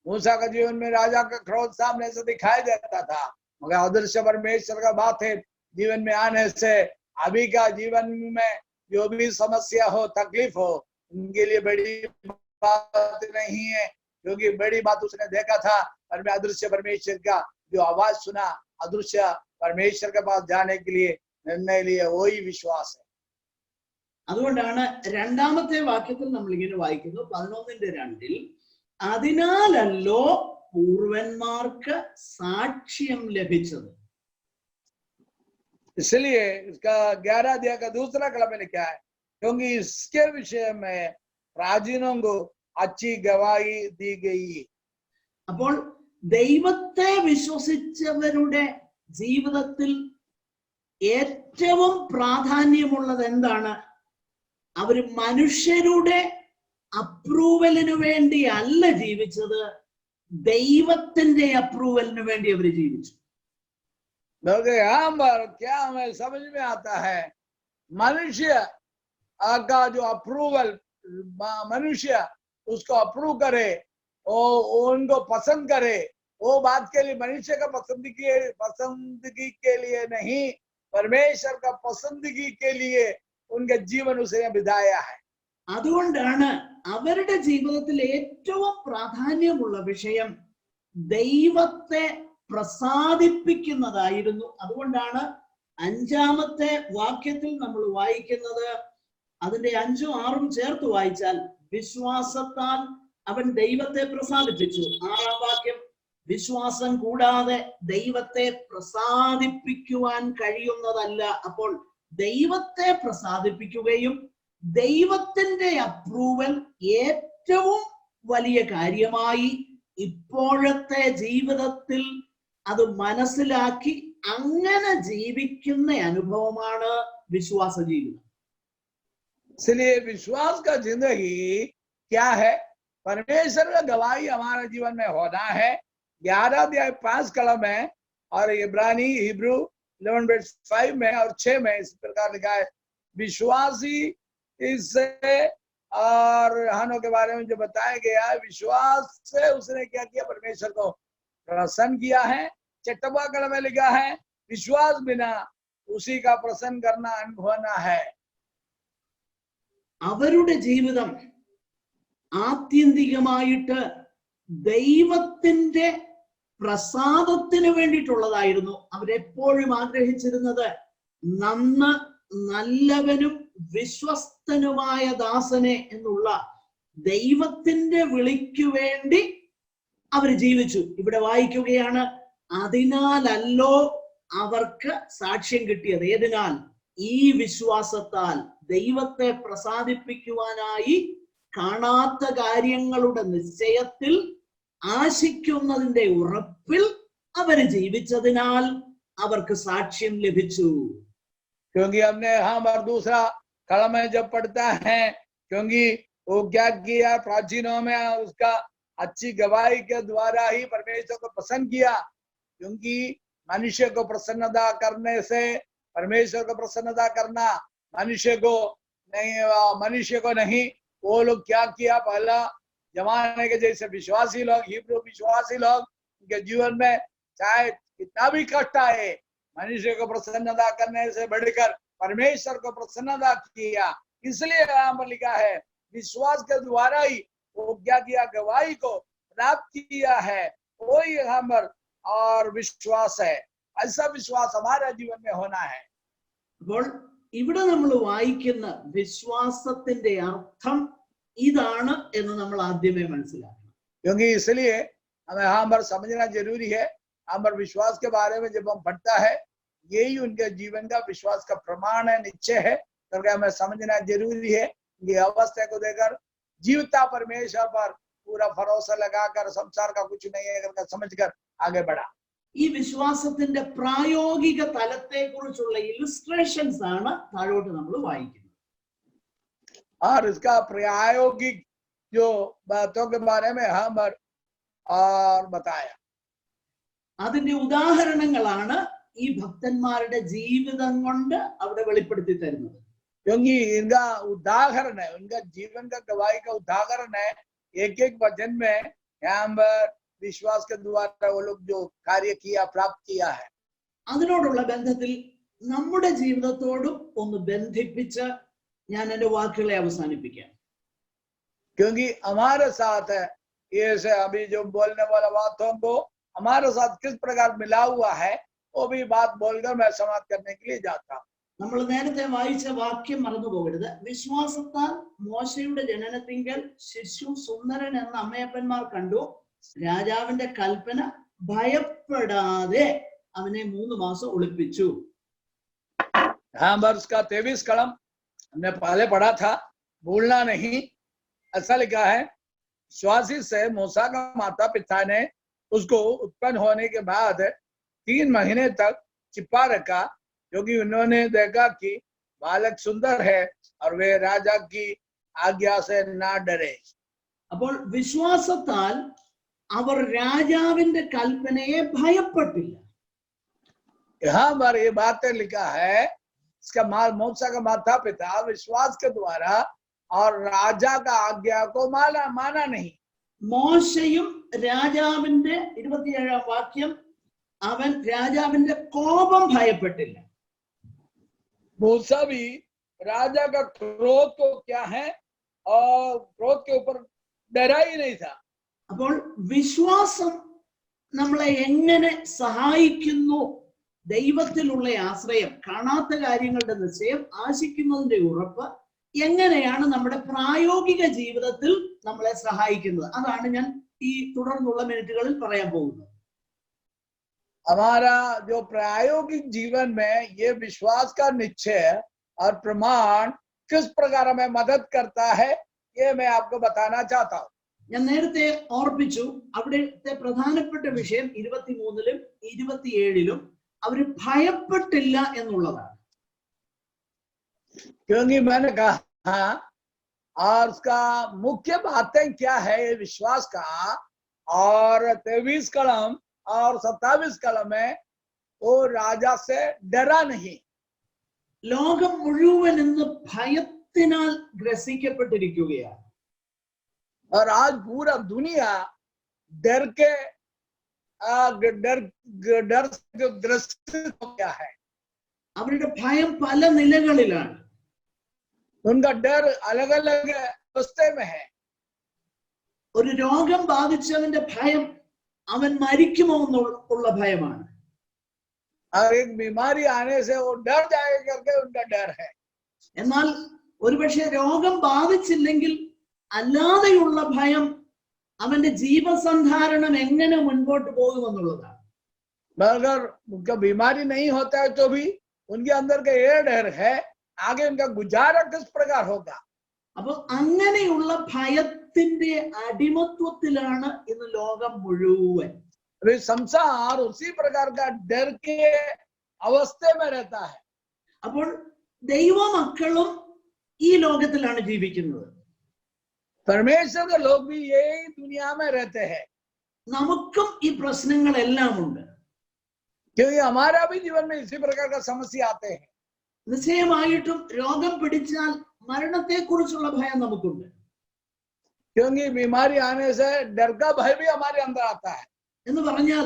मूसा का जीवन में राजा का क्रोध सामने से दिखाई देता था, मगर अदृश्य परमेश्वर का बात है जीवन में आने से अभी का जीवन में जो भी समस्या हो, तकलीफ हो, उनके लिए बड़ी बात नहीं है, क्योंकि बड़ी बात उसने देखा था और मैं अदृश्य परमेश्वर का जो आवाज सुना, अदृश्य परमेश्वर के पास जाने के लिए निर्णय लिए, वही विश्वास है. അതുകൊണ്ടാണ് രണ്ടാമത്തെ വാക്യത്തിൽ നമ്മൾ ഇങ്ങനെ വായിക്കുന്നു 11:2, അതിനാലല്ലോ പൂർവന്മാർക്ക് സാക്ഷ്യം ലഭിച്ചത്. इसलिए इसका 11 अध्याय का दूसरा कलम में लिखा है, क्योंकि इसके विषय में प्राचीनों को अच्छी गवाही दी गई. അപ്പോൾ ദൈവത്തെ വിശ്വസിച്ചവരുടെ ജീവിതത്തിൽ ഏറ്റവും പ്രാധാന്യമുള്ളത് എന്താണ്? അവർ മനുഷ്യരുടെ അപ്രൂവലിന് വേണ്ടി അല്ല ജീവിച്ചത്, ദൈവത്തിന്റെ അപ്രൂവലിന് വേണ്ടി അവർ ജീവിച്ചു. यहाँ पर क्या हमें समझ में आता है, मनुष्य का जो अप्रूवल, मनुष्य उसको अप्रूव करे, वो उनको पसंद करे, वो बात के लिए मनुष्य का पसंदगी के लिए नहीं, परमेश्वर का पसंदगी के लिए उनके जीवन उसने बिताया है. അതുകൊണ്ടാണ് അവരുടെ ജീവിതത്തിൽ ഏറ്റവും പ്രാധാന്യമുള്ള വിഷയം ദൈവത്തെ പ്രസാദിപ്പിക്കുന്നതായിരുന്നു. അതുകൊണ്ടാണ് 5ാമത്തെ വാക്യത്തിൽ നമ്മൾ വായിക്കുന്നത്, അതിന്റെ 5ഉം 6ഉം ചേർത്ത് വായിച്ചാൽ വിശ്വാസത്താൽ അവൻ ദൈവത്തെ പ്രസാദിപ്പിച്ചു. 6ാം വാക്യം, വിശ്വാസം കൂടാതെ ദൈവത്തെ പ്രസാദിപ്പിക്കുവാൻ കഴിയുന്നതല്ല. അപ്പോൾ ദൈവത്തെ പ്രസാദിപ്പിക്കുകയും ദൈവത്തിന്റെ അപ്രൂവൽ ഏറ്റവും വലിയ കാര്യമായി ഇപ്പോഴത്തെ ജീവിതത്തിൽ അത് മനസ്സിലാക്കി അങ്ങനെ ജീവിക്കുന്ന അനുഭവമാണ് വിശ്വാസ ജീവിതം. इसलिए विश्वास का जिंदगी क्या है, परमेश्वर का गवाही हमारे जीवन में होना है. 11 अध्याय 5 कलम है और इब्रानी हिब्रू 11:5 में और 6 में इस प्रकार लिखा है, विश्वासी इससे और हानो के बारे में जो बताया गया, विश्वास से उसने क्या किया, परमेश्वर को प्रसन्न किया है। चट्टवा कल में लिखा है, विश्वास बिना उसी का प्रसन्न करना अनुभवना है। അവരുടെ ജീവിതം ആത്യന്തികമായിട്ട് ദൈവത്തിന്റെ പ്രസാദത്തിന് വേണ്ടിയിട്ടുള്ളതായിരുന്നു. അവരെപ്പോഴും ആഗ്രഹിച്ചിരുന്നത് നല്ലവനും വിശ്വസ്തനുമായ ദാസനെ എന്നുള്ള ദൈവത്തിന്റെ വിളിക്കു വേണ്ടി അവർ ജീവിച്ചു. ഇവിടെ വായിക്കുകയാണ്, അതിനാലല്ലോ അവർക്ക് സാക്ഷ്യം കിട്ടിയത്. ഏതിനാൽ? ഈ വിശ്വാസത്താൽ ദൈവത്തെ പ്രസാദിപ്പിക്കുവാനായി കാണാത്ത കാര്യങ്ങളുടെ നിശ്ചയത്തിൽ ആശിക്കുന്നതിന്റെ ഉറപ്പിൽ അവർ ജീവിച്ചതിനാൽ അവർക്ക് സാക്ഷ്യം ലഭിച്ചു. क्योंकि हमने और दूसरा कलम में जब पढ़ता है, क्योंकि वो क्या किया, प्राचीनों में उसका अच्छी गवाही के द्वारा ही परमेश्वर को प्रसन्न किया। क्योंकि मनुष्य को प्रसन्नता करने से, परमेश्वर को प्रसन्नता करना मनुष्य को नहीं, वो लोग क्या किया, पहला जमाने के जैसे विश्वासी लोग, हिब्रू विश्वासी लोग, उनके जीवन में चाहे कितना भी कष्ट आए, मनुष्य को प्रसन्नता करने से बढ़कर परमेश्वर को प्रसन्नता किया। इसलिए यहाँ पर लिखा है, विश्वास के द्वारा ही वो क्या किया, गवाही को प्राप्त किया है। वही यहाँ पर और विश्वास है। ऐसा विश्वास हमारे जीवन में होना है। അപ്പോൾ ഇവിടെ നമ്മൾ വായിക്കുന്ന വിശ്വാസത്തിന്റെ അർത്ഥം ഇതാണ് എന്ന് നമ്മൾ ആദ്യമേ മനസ്സിലാക്കണം. क्योंकि इसलिए हमें यहाँ पर समझना जरूरी है। यहाँ पर विश्वास के बारे में जब हम पढ़ता है, यही उनके जीवन का विश्वास का प्रमाण है, निश्चय है, क्योंकि हमें समझना जरूरी है। ये अवस्था को देकर जीवता परमेश्वर पर पूरा भरोसा लगाकर संसार का कुछ नहीं है करके समझकर आगे बढ़ा। ഈ വിശ്വാസത്തിന്റെ പ്രായോഗിക തലത്തെ കുറിച്ചുള്ള ഇലുസ്ട്രേഷൻസ് ആണ് താഴോട്ട് നമ്മൾ വായിക്കുന്നത്. और इसका प्रायोगिक जो बातों के बारे में हम और बताया, അതിന്റെ ഉദാഹരണങ്ങളാണ് ഈ ഭക്തന്മാരുടെ ജീവിതം കൊണ്ട് അവിടെ വെളിപ്പെടുത്തി തരുന്നത്. क्योंकि इनका उदाहरण है, उनका जीवन का गवाही का उदाहरण है। एक एक वचन में यहाँ पर विश्वास के द्वारा वो लोग जो कार्य किया, प्राप्त किया है। അതിനോടുള്ള ബന്ധത്തിൽ നമ്മുടെ ജീവിതത്തോടും ഒന്ന് ബന്ധിപ്പിച്ച് ഞാൻ എൻ്റെ വാക്കുകളെ അവസാനിപ്പിക്കാം. क्योंकि हमारे साथ है ये से अभी जो बोलने वाला बातों को हमारे साथ किस प्रकार मिला हुआ है, वो भी बात बोलकर मैं समाप्त करने के लिए जाता हूँ। നമ്മൾ നേരത്തെ വായിച്ച വാക്യം മറന്നു പോകരുത്. വിശ്വാസത്താൽ മോശയുടെ ജനനത്തിങ്കൽ ശിശു സുന്ദരൻ എന്ന അമ്മയപ്പന്മാർ കണ്ടു. രാജാവിന്റെ കൽപ്പന ഭയപ്പെടാതെ അവനെ 3 മാസം ഒളിപ്പിച്ചു. हाँ, वर्ष का 23 कलम हमने पहले पढ़ा था, भूलना नहीं। ऐसा लिखा है, विश्वासी से मूसा का माता पिता ने उसको उत्पन्न होने के बाद 3 महीने तक छिपा रखा, क्योंकि उन्होंने देखा कि बालक सुंदर है और वे राजा की आज्ञा से ना डरे। അപ്പോൾ വിശ്വാസത്താൽ അവർ രാജാവിന്റെ കൽപ്പനയെ ഭയപ്പെട്ടില്ല. यहाँ पर ये बातें लिखा है, इसका मूसा का माता पिता विश्वास के द्वारा और राजा का आज्ञा को माना नहीं। മോശയും രാജാവിന്റെ 27-ാം വാക്യം, അവൻ രാജാവിന്റെ കോപം ഭയപ്പെട്ടില്ല. मूसा भी राजा का क्रोध को क्या है और क्रोध के ऊपर डरा ही नहीं था। അപ്പോൾ വിശ്വാസം നമ്മളെ എങ്ങനെ സഹായിക്കുന്നു? ദൈവത്തിലുള്ള ആശ്രയം, കാണാത്ത കാര്യങ്ങളുടെ നിശ്ചയം, ആശിക്കുന്നതിന്റെ ഉറപ്പ് എങ്ങനെയാണ് നമ്മുടെ പ്രായോഗിക ജീവിതത്തിൽ നമ്മളെ സഹായിക്കുന്നത്? അതാണ് ഞാൻ ഈ തുടർന്നുള്ള മിനിറ്റുകളിൽ പറയാൻ പോകുന്നത്. हमारा जो प्रायोगिक जीवन में ये विश्वास का निश्चय और प्रमाण किस प्रकार हमें मदद करता है, ये मैं आपको बताना चाहता हूँ। ഞാൻ നേരത്തെ ഓർപ്പിച്ചു, അവിടുത്തെ പ്രധാനപ്പെട്ട വിഷയം 23-ലും 27-ലും അവർ ഭയപ്പെട്ടില്ല എന്നുള്ളതാണ്. क्योंकि मैंने कहा और उसका मुख्य बातें क्या है विश्वास का, और 23 कलम और 27 कलम में वो राजा से डरा नहीं. ലോകം മുഴുവൻ ഇന്ന് ഭയത്തിൽ ഭയത്തിനാൽ ഗ്രസിക്കപ്പെട്ടിരിക്കുകയാണ്. और आज पूरा दुनिया डर के डर से ग्रसित हो गया है. അവരുടെ ഭയം പല നിലകളിലാണ്. उनका डर अलग अलग अवस्थे में है. ഒരു രോഗം ബാധിച്ചവന്റെ ഭയം അവൻ മരിക്കുമോ എന്നുള്ള ഭയമാണ്. और एक बीमारी आने से वो डर जाएगा करके उनका डर है. എന്നാൽ ഒരുപക്ഷെ രോഗം ബാധിച്ചില്ലെങ്കിൽ അല്ലാതെയുള്ള ഭയം അവന്റെ ജീവസന്ധാരണം എങ്ങനെ മുൻപോട്ട് പോകുമെന്നുള്ളതാണ്. अगर उनका बीमारी नहीं होता है तो भी उनके अंदर का ये डर है आगे उनका गुजारा किस प्रकार होगा. അപ്പൊ അങ്ങനെയുള്ള ഭയത്തിന്റെ അടിമത്വത്തിലാണ് ഇന്ന് ലോകം മുഴുവൻ. संसार उसी प्रकार का डर के अवस्थे में रहता है. അപ്പോൾ ദൈവമക്കളും ഈ ലോകത്തിലാണ് ജീവിക്കുന്നത്. परमेश्वर के लोग भी यही दुनिया में रहते हैं. നമുക്കും ഈ പ്രശ്നങ്ങളെല്ലാം ഉണ്ട്. क्योंकि हमारा भी जीवन में इसी प्रकार का समस्या आते हैं. നിശ്ചയമായിട്ടും രോഗം പിടിച്ചാൽ മരണത്തെ കുറിച്ചുള്ള ഭയം നമുക്കുണ്ട്. क्योंकि बीमारी आने से डर का भय भी हमारे अंदर आता है. എന്ന് പറഞ്ഞാൽ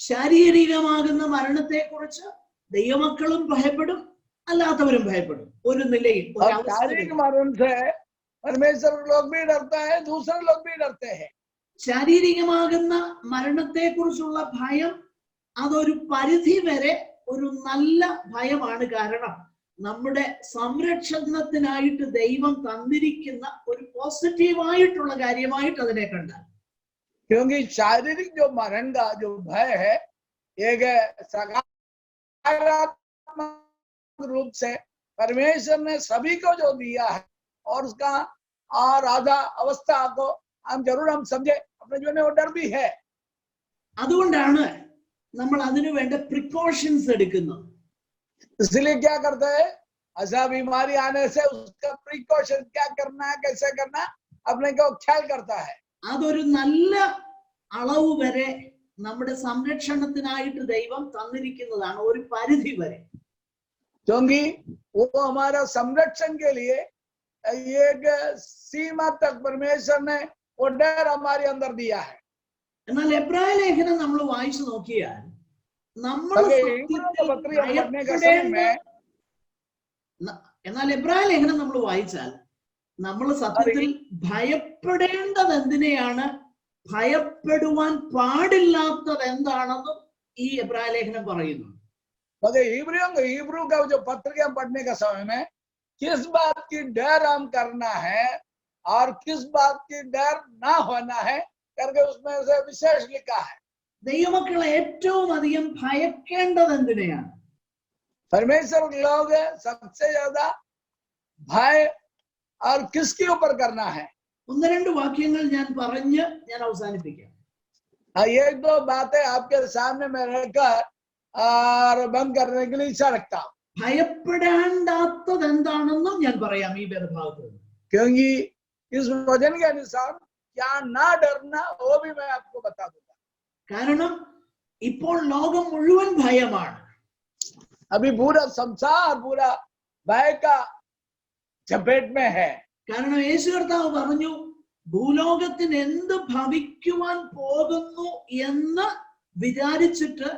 ശാരീരികമാകുന്ന മരണത്തെ കുറിച്ച് ദൈവമക്കളും ഭയപ്പെടും, അല്ലാത്തവരും ഭയപ്പെടും. ഒരു നിലയിൽ शारीरिक मरण से परमेश्वर लोग भी डरता है, दूसरे लोग भी डरते हैं. ശാരീരികമാകുന്ന മരണത്തെ കുറിച്ചുള്ള ഭയം അതൊരു പരിധി വരെ ഒരു നല്ല ഭയമാണ്. കാരണം നമ്മുടെ സംരക്ഷണത്തിനായിട്ട് ദൈവം തന്നിരിക്കുന്ന ഒരു പോസിറ്റീവായിട്ടുള്ള കാര്യമായിട്ട് അതിനെ കണ്ടാൽ. क्योंकि शारीरिक जो मरण का जो भय है एक सकारात्मक रूप से परमेश्वर ने सभी को जो दिया है और उसका और आधा अवस्था को हम जरूर हम समझे अपने जीवन में वो डर भी है. അതുകൊണ്ടാണ് നമ്മൾ അതിനു വേണ്ട പ്രിക്കോഷൻസ് എടുക്കുന്നത്. इसलिए क्या करते हैं, ऐसा बीमारी आने से उसका प्रिकॉशन क्या करना है, कैसे करना, अपने को ख्याल करता है. അതൊരു നല്ല അളവ് വരെ നമ്മുടെ സംരക്ഷണത്തിനായിട്ട് ദൈവം തന്നിരിക്കുന്നതാണ്, ഒരു പരിധി വരെ. क्योंकि वो हमारा संरक्षण के लिए एक सीमा तक परमेश्वर ने वो डर हमारे अंदर दिया है. എന്നാൽ എബ്രായ ലേഖനം നമ്മൾ വായിച്ചു നോക്കിയാൽ എന്നാൽ എബ്രായ ലേഖനം നമ്മൾ വായിച്ചാൽ നമ്മൾ സത്യത്തിൽ ഭയപ്പെടേണ്ടത് എന്തിനെയാണ്, ഭയപ്പെടുവാൻ പാടില്ലാത്തത് എന്താണെന്നും ഈ എബ്രായ ലേഖനം പറയുന്നു. हिब्रू का जो पत्र हम पढ़ने का समय में किस बात की डर हम करना है और किस बात की डर ना होना है करके उसमें से विशेष लिखा है. ദൈവമക്കളെ ഏറ്റവും അധികം ഭയക്കേണ്ടത് എന്തിനെയാണ്? परमेश्वर लोग सबसे ज्यादा भय और किसके ऊपर करना है? ഒന്ന് രണ്ട് വാക്യങ്ങൾ ഞാൻ പറഞ്ഞ് ഞാൻ അവസാനിപ്പിക്കാം. एक दो बातें आपके सामने में रहकर और बंद करने के लिए इच्छा रखता हूं. ഭയപ്പെടേണ്ടാത്തത് എന്താണെന്നും ഞാൻ പറയാം ഈ വേദഭാഗത്ത്. क्योंकि इस वचन के अनुसार क्या ना डरना वो भी मैं आपको बता दूंगा. കാരണം ഇപ്പോൾ ലോകം മുഴുവൻ ഭയമാണ്. अभी पूरा संसार पूरा भय का चपेट में है. കാരണം യേശു കർത്താവ് പറഞ്ഞു ഭൂലോകത്തിന് എന്ത് ഭവിക്കുവാൻ പോകുന്നു എന്ന് വിചാരിച്ചിട്ട്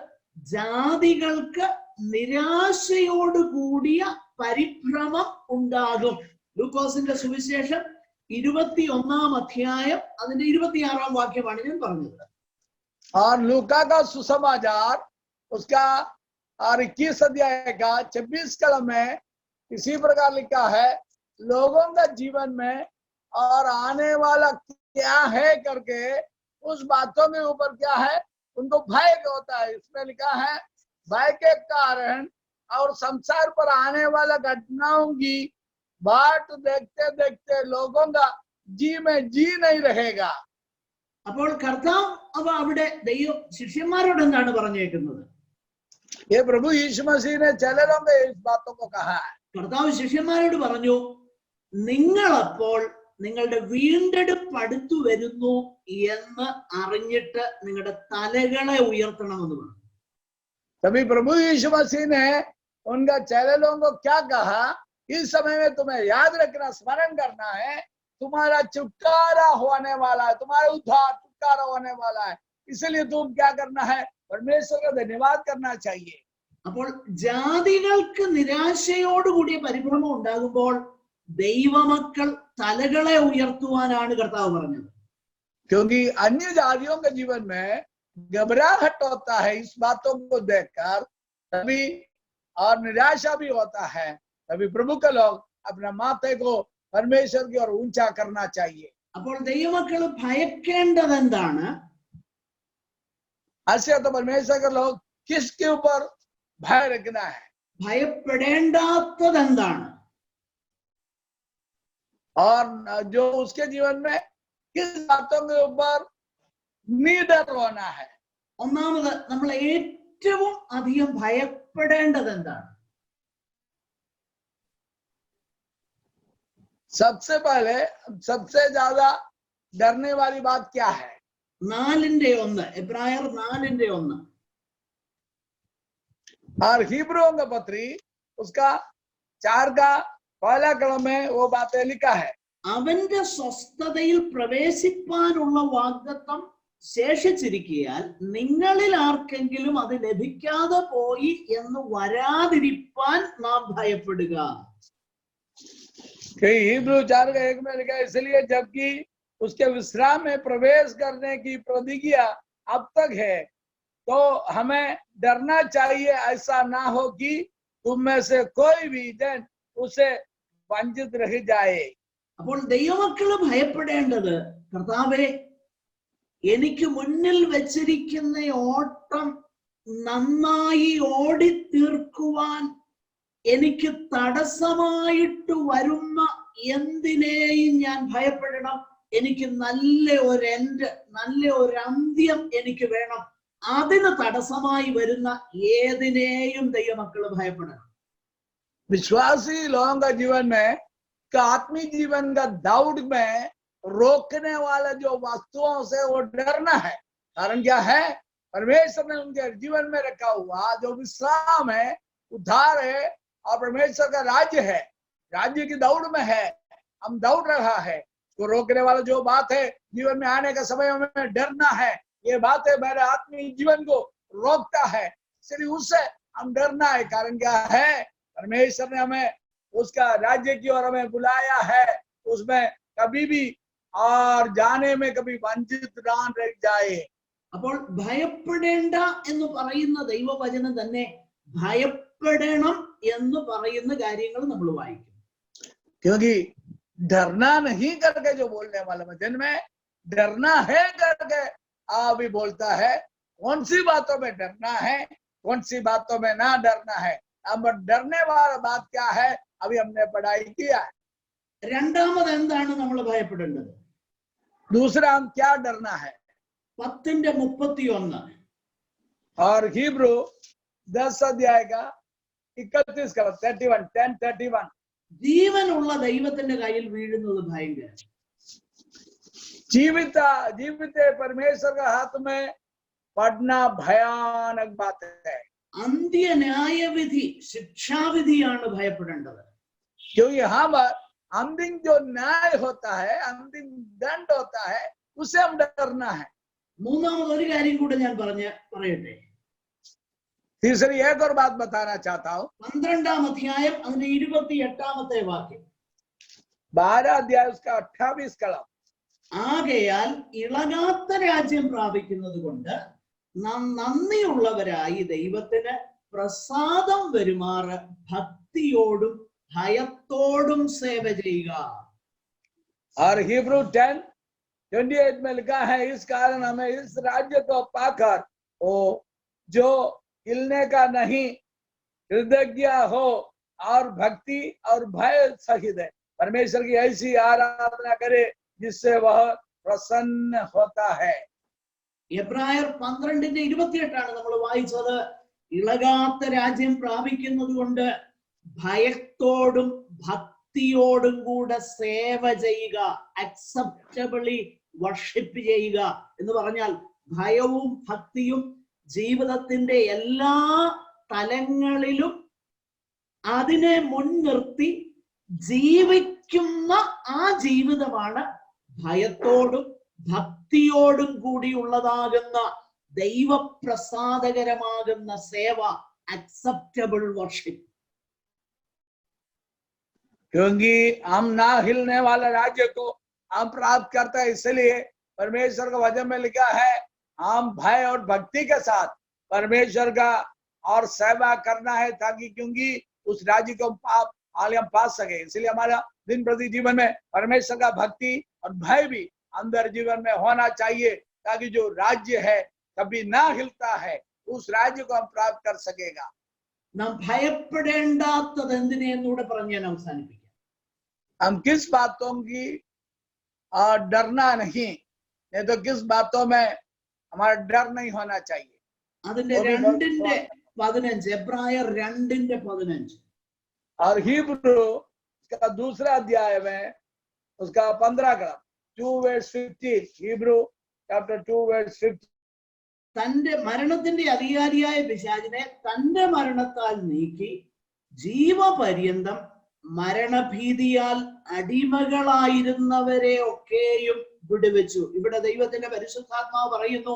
ജാതികൾക്ക് നിരാശയോടുകൂടിയ പരിഭ്രമം ഉണ്ടാകും. ലൂക്കോസിന്റെ സുവിശേഷം 21 അധ്യായം അതിന്റെ 26 വാക്യമാണ് ഞാൻ പറഞ്ഞത്. और लूका का सुसमाचार उसका और 21 अध्याय का 26 कलम में इसी प्रकार लिखा है, लोगों का जीवन में और आने वाला क्या है करके उस बातों के ऊपर क्या है उनको भय होता है. इसमें लिखा है भय के कारण और संसार पर आने वाला घटनाओं की बाट देखते देखते लोगों का जी में जी नहीं रहेगा. അപ്പോൾ കർത്താവ് അവിടെ ദൈവം ശിഷ്യന്മാരോട് എന്താണ് പറഞ്ഞേക്കുന്നത്? ये प्रभु यीशु मसीह ने चेलों को इस बातों को कहा है. കർത്താവ് ശിഷ്യന്മാരോട് പറഞ്ഞു, നിങ്ങളപ്പോൾ നിങ്ങളുടെ വീണ്ടെടുപ്പ് അടുത്തു വരുന്നു എന്ന് അറിഞ്ഞിട്ട് നിങ്ങളുടെ തലകളെ ഉയർത്തണമെന്ന് പറഞ്ഞു. तभी प्रभु यीशु मसीह ने उनका चेलों को क्या कहा इस समय में तुम्हें याद रखना, स्मरण करना है, तुम्हारा छुटकारा होने वाला है, तुम्हारा उद्धार छुटकारा होने वाला है। इसलिए तुम क्या करना है? परमेश्वर का धन्यवाद करना चाहिए। അപ്പോൾ ജാതികൾക്ക് നിരാശയോടുകൂടിയ പരിഭ്രമം ഉണ്ടാകുമ്പോൾ ദൈവമക്കൾ തലകളെ ഉയർത്തുവാനാണ് കർത്താവ് പറഞ്ഞത്. क्योंकि अन्य जातियों के जीवन में घबराहट होता है इस बातों को देखकर, तभी और निराशा भी होता है, तभी प्रभु के लोग अपने माथे को परमेश्वर की ओर ऊंचा करना चाहिए। അപ്പോൾ ദൈവമക്കൾ ഭയക്കേണ്ടത് എന്താണ്? ऐसे तो परमेश्वर के लोग किसके ऊपर भय रखना है? ഭയപ്പെടേണ്ടാത്തത് എന്താണ്? और जो उसके जीवन में किस बातों के ऊपर निडर होना है? ഒന്നാമത് നമ്മൾ ഏറ്റവും അധികം ഭയപ്പെടേണ്ടത് എന്താണ്? सबसे पहले सबसे ज्यादा डरने वाली बात क्या है? 4:1 എബ്രായർ 4:1 और हिब्रुओं का पत्री उसका 4 का पहला कलम में वो बातें लिखा है। അവന്റെ സ്വസ്ഥതയിൽ പ്രവേശിപ്പാനുള്ള വാഗ്ദത്തം ശേഷിച്ചിരിക്കയാൽ നിങ്ങളിൽ ആർക്കെങ്കിലും അത് ലഭിക്കാതെ പോയി എന്ന് വരാതിരിപ്പാൻ നാം ഭയപ്പെടുക. हिब्रू 4:1 में लिखा है, इसलिए जबकि उसके विश्राम में प्रवेश करने की प्रतिज्ञा अब तक है, तो हमें डरना चाहिए, ऐसा ना हो कि तुम में से कोई भी जन उसे वंचित रह जाए। അപ്പോൾ ദൈവമക്കള് ഭയപ്പെടേണ്ടത്, കർത്താവേ എനിക്ക് മുന്നിൽ വെച്ചിരിക്കുന്ന ഓട്ടം നന്നായി ഓടിത്തീർക്കുവാൻ എനിക്ക് തടസ്സമായിട്ട് വരുന്ന എന്തിനേയും ഞാൻ ഭയപ്പെടണം. എനിക്ക് നല്ല ഒരു അന്ത്യം എനിക്ക് വേണം. അതിന് തടസ്സമായി വരുന്ന ഏതിനേയും ദൈവമക്കള് ഭയപ്പെടണം. विश्वासी लोगों का जीवन में आत्मीय जीवन का दौड़ में रोकने वाला जो वस्तुओं से वो डरना है। कारण क्या है? परमेश्वर ने उनके जीवन में रखा हुआ जो विश्राम है, उद्धार है और परमेश्वर का राज्य है, राज्य की दौड़ में है, हम दौड़ रहा है। तो रोकने वाला जो बात है, जीवन में आने का समय में डरना है, ये बात है मेरे आत्मीय जीवन को रोकता है, इसलिए उससे हम डरना है। कारण क्या है? परमेश्वर ने हमें उसका राज्य की ओर हमें बुलाया है, उसमें कभी भी और जाने में कभी वंचित ना रह जाए। അപ്പോൾ ഭയപ്പെടേണ്ട എന്ന് പറയുന്ന ദൈവവചനം തന്നെ ഭയപ്പെടണം എന്ന് പറയുന്ന കാര്യങ്ങൾ നമ്മൾ വായിക്കും. क्योंकि डरना नहीं करके जो बोलने वाला वचन में डरना है करके भी बोलता है। कौन सी बातों में डरना है, कौन सी बातों में ना डरना है। अब डरने वाला बात क्या है, अभी हमने पढ़ाई किया है। രണ്ടാമത് എന്താണ് നമ്മൾ ഭയപ്പെടേണ്ടത്? दूसरा हम क्या डरना है? 10:31 और हिब्रू 10 अध्याय का 31 का 10:31 ജീവനുള്ള ദൈവത്തിന്റെ കയ്യിൽ വീഴുന്നത് ഭയങ്കരം. जीवित परमेश्वर का हाथ में पड़ना भयानक बात है। അന്ത്യ ന്യായവിധി, ശിക്ഷാവിധിയാണ് ഭയപ്പെടേണ്ടത്. क्योंकि यहाँ पर अंतिम जो न्याय होता है, अंतिम दंड होता है, उसे हम डरना है। മൂന്നാമത് ഒരു കാര്യം കൂടെ ഞാൻ പറയട്ടെ. तीसरी एक और बात बताना चाहता हूँ। 12-ാം അധ്യായം അതിന്റെ 28-ാമത്തെ വാക്യം. 12 अध्याय उसका 28 कलम। ആകയാൽ ഇളകാത്ത രാജ്യം പ്രാപിക്കുന്നത് കൊണ്ട് നാം നന്ദിയുള്ളവരായി ദൈവത്തിന് പ്രസാദം വരുമാറ് ഭക്തിയോടും ഭയത്തോടും സേവ ചെയ്യുക. और हिब्रू 10:28 में लिखा है, इस कारण हमें इस राज्य को पाकर ओ जो हिलने का नहीं, कृतज्ञ हो और भक्ति और भय सहित है परमेश्वर की ऐसी आराधना करे जिससे वह प्रसन्न होता है। എബ്രായർ 12:28 നമ്മൾ വായിച്ചത്. ഇളകാത്ത രാജ്യം പ്രാപിക്കുന്നത് കൊണ്ട് ഭയത്തോടും ഭക്തിയോടും കൂടെ സേവ ചെയ്യുക, അക്സെപ്റ്റബിളി വർഷിപ്പ് ചെയ്യുക എന്ന് പറഞ്ഞാൽ ഭയവും ഭക്തിയും ജീവിതത്തിന്റെ എല്ലാ തലങ്ങളിലും അതിനെ മുൻനിർത്തി ജീവിക്കുന്ന ആ ജീവിതമാണ് ഭയത്തോടും ഭക്തിയോടും കൂടിയുള്ളതാകുന്ന ദൈവപ്രസാദകരമാകുന്ന സേവ, അക്സെപ്റ്റബിൾ വർഷിപ്പ്. क्योंकि हम ना हिलने वाला राज्य को हम प्राप्त करते हैं, इसलिए परमेश्वर का वचन में लिखा है हम भय और भक्ति के साथ परमेश्वर का और सेवा करना है, ताकि क्योंकि उस राज्य को हम पा सके। इसलिए हमारा दिन प्रति जीवन में परमेश्वर का भक्ति और भय भी अंदर जीवन में होना चाहिए, ताकि जो राज्य है कभी ना हिलता है उस राज्य को हम प्राप्त कर सकेगा। നാം ഭയപ്പെടേണ്ടാത്തത് എന്തിനെന്നൂടെ പറഞ്ഞ് ഞാൻ അവസാനിപ്പിക്കാം. हम किस बातों की डरना नहीं तो किस बातों में हमारा डर नहीं होना चाहिए। അതിന്റെ 2:15 എബ്രായർ 2:15 और हिब्रू का दूसरा अध्याय में उसका 15 का 2:15 हिब्रू चैप्टर 2:15 തന്റെ മരണത്തിന്റെ അധികാരിയായ പിശാചിനെ തന്റെ മരണത്താൽ നീക്കി ജീവപര്യന്തം മരണഭീതിയാൽ അടിമകളായിരുന്നവരെ ഒക്കെയും വിടുവിച്ചു. ഇവിടെ ദൈവത്തിന്റെ പരിശുദ്ധാത്മാവ് പറയുന്നു,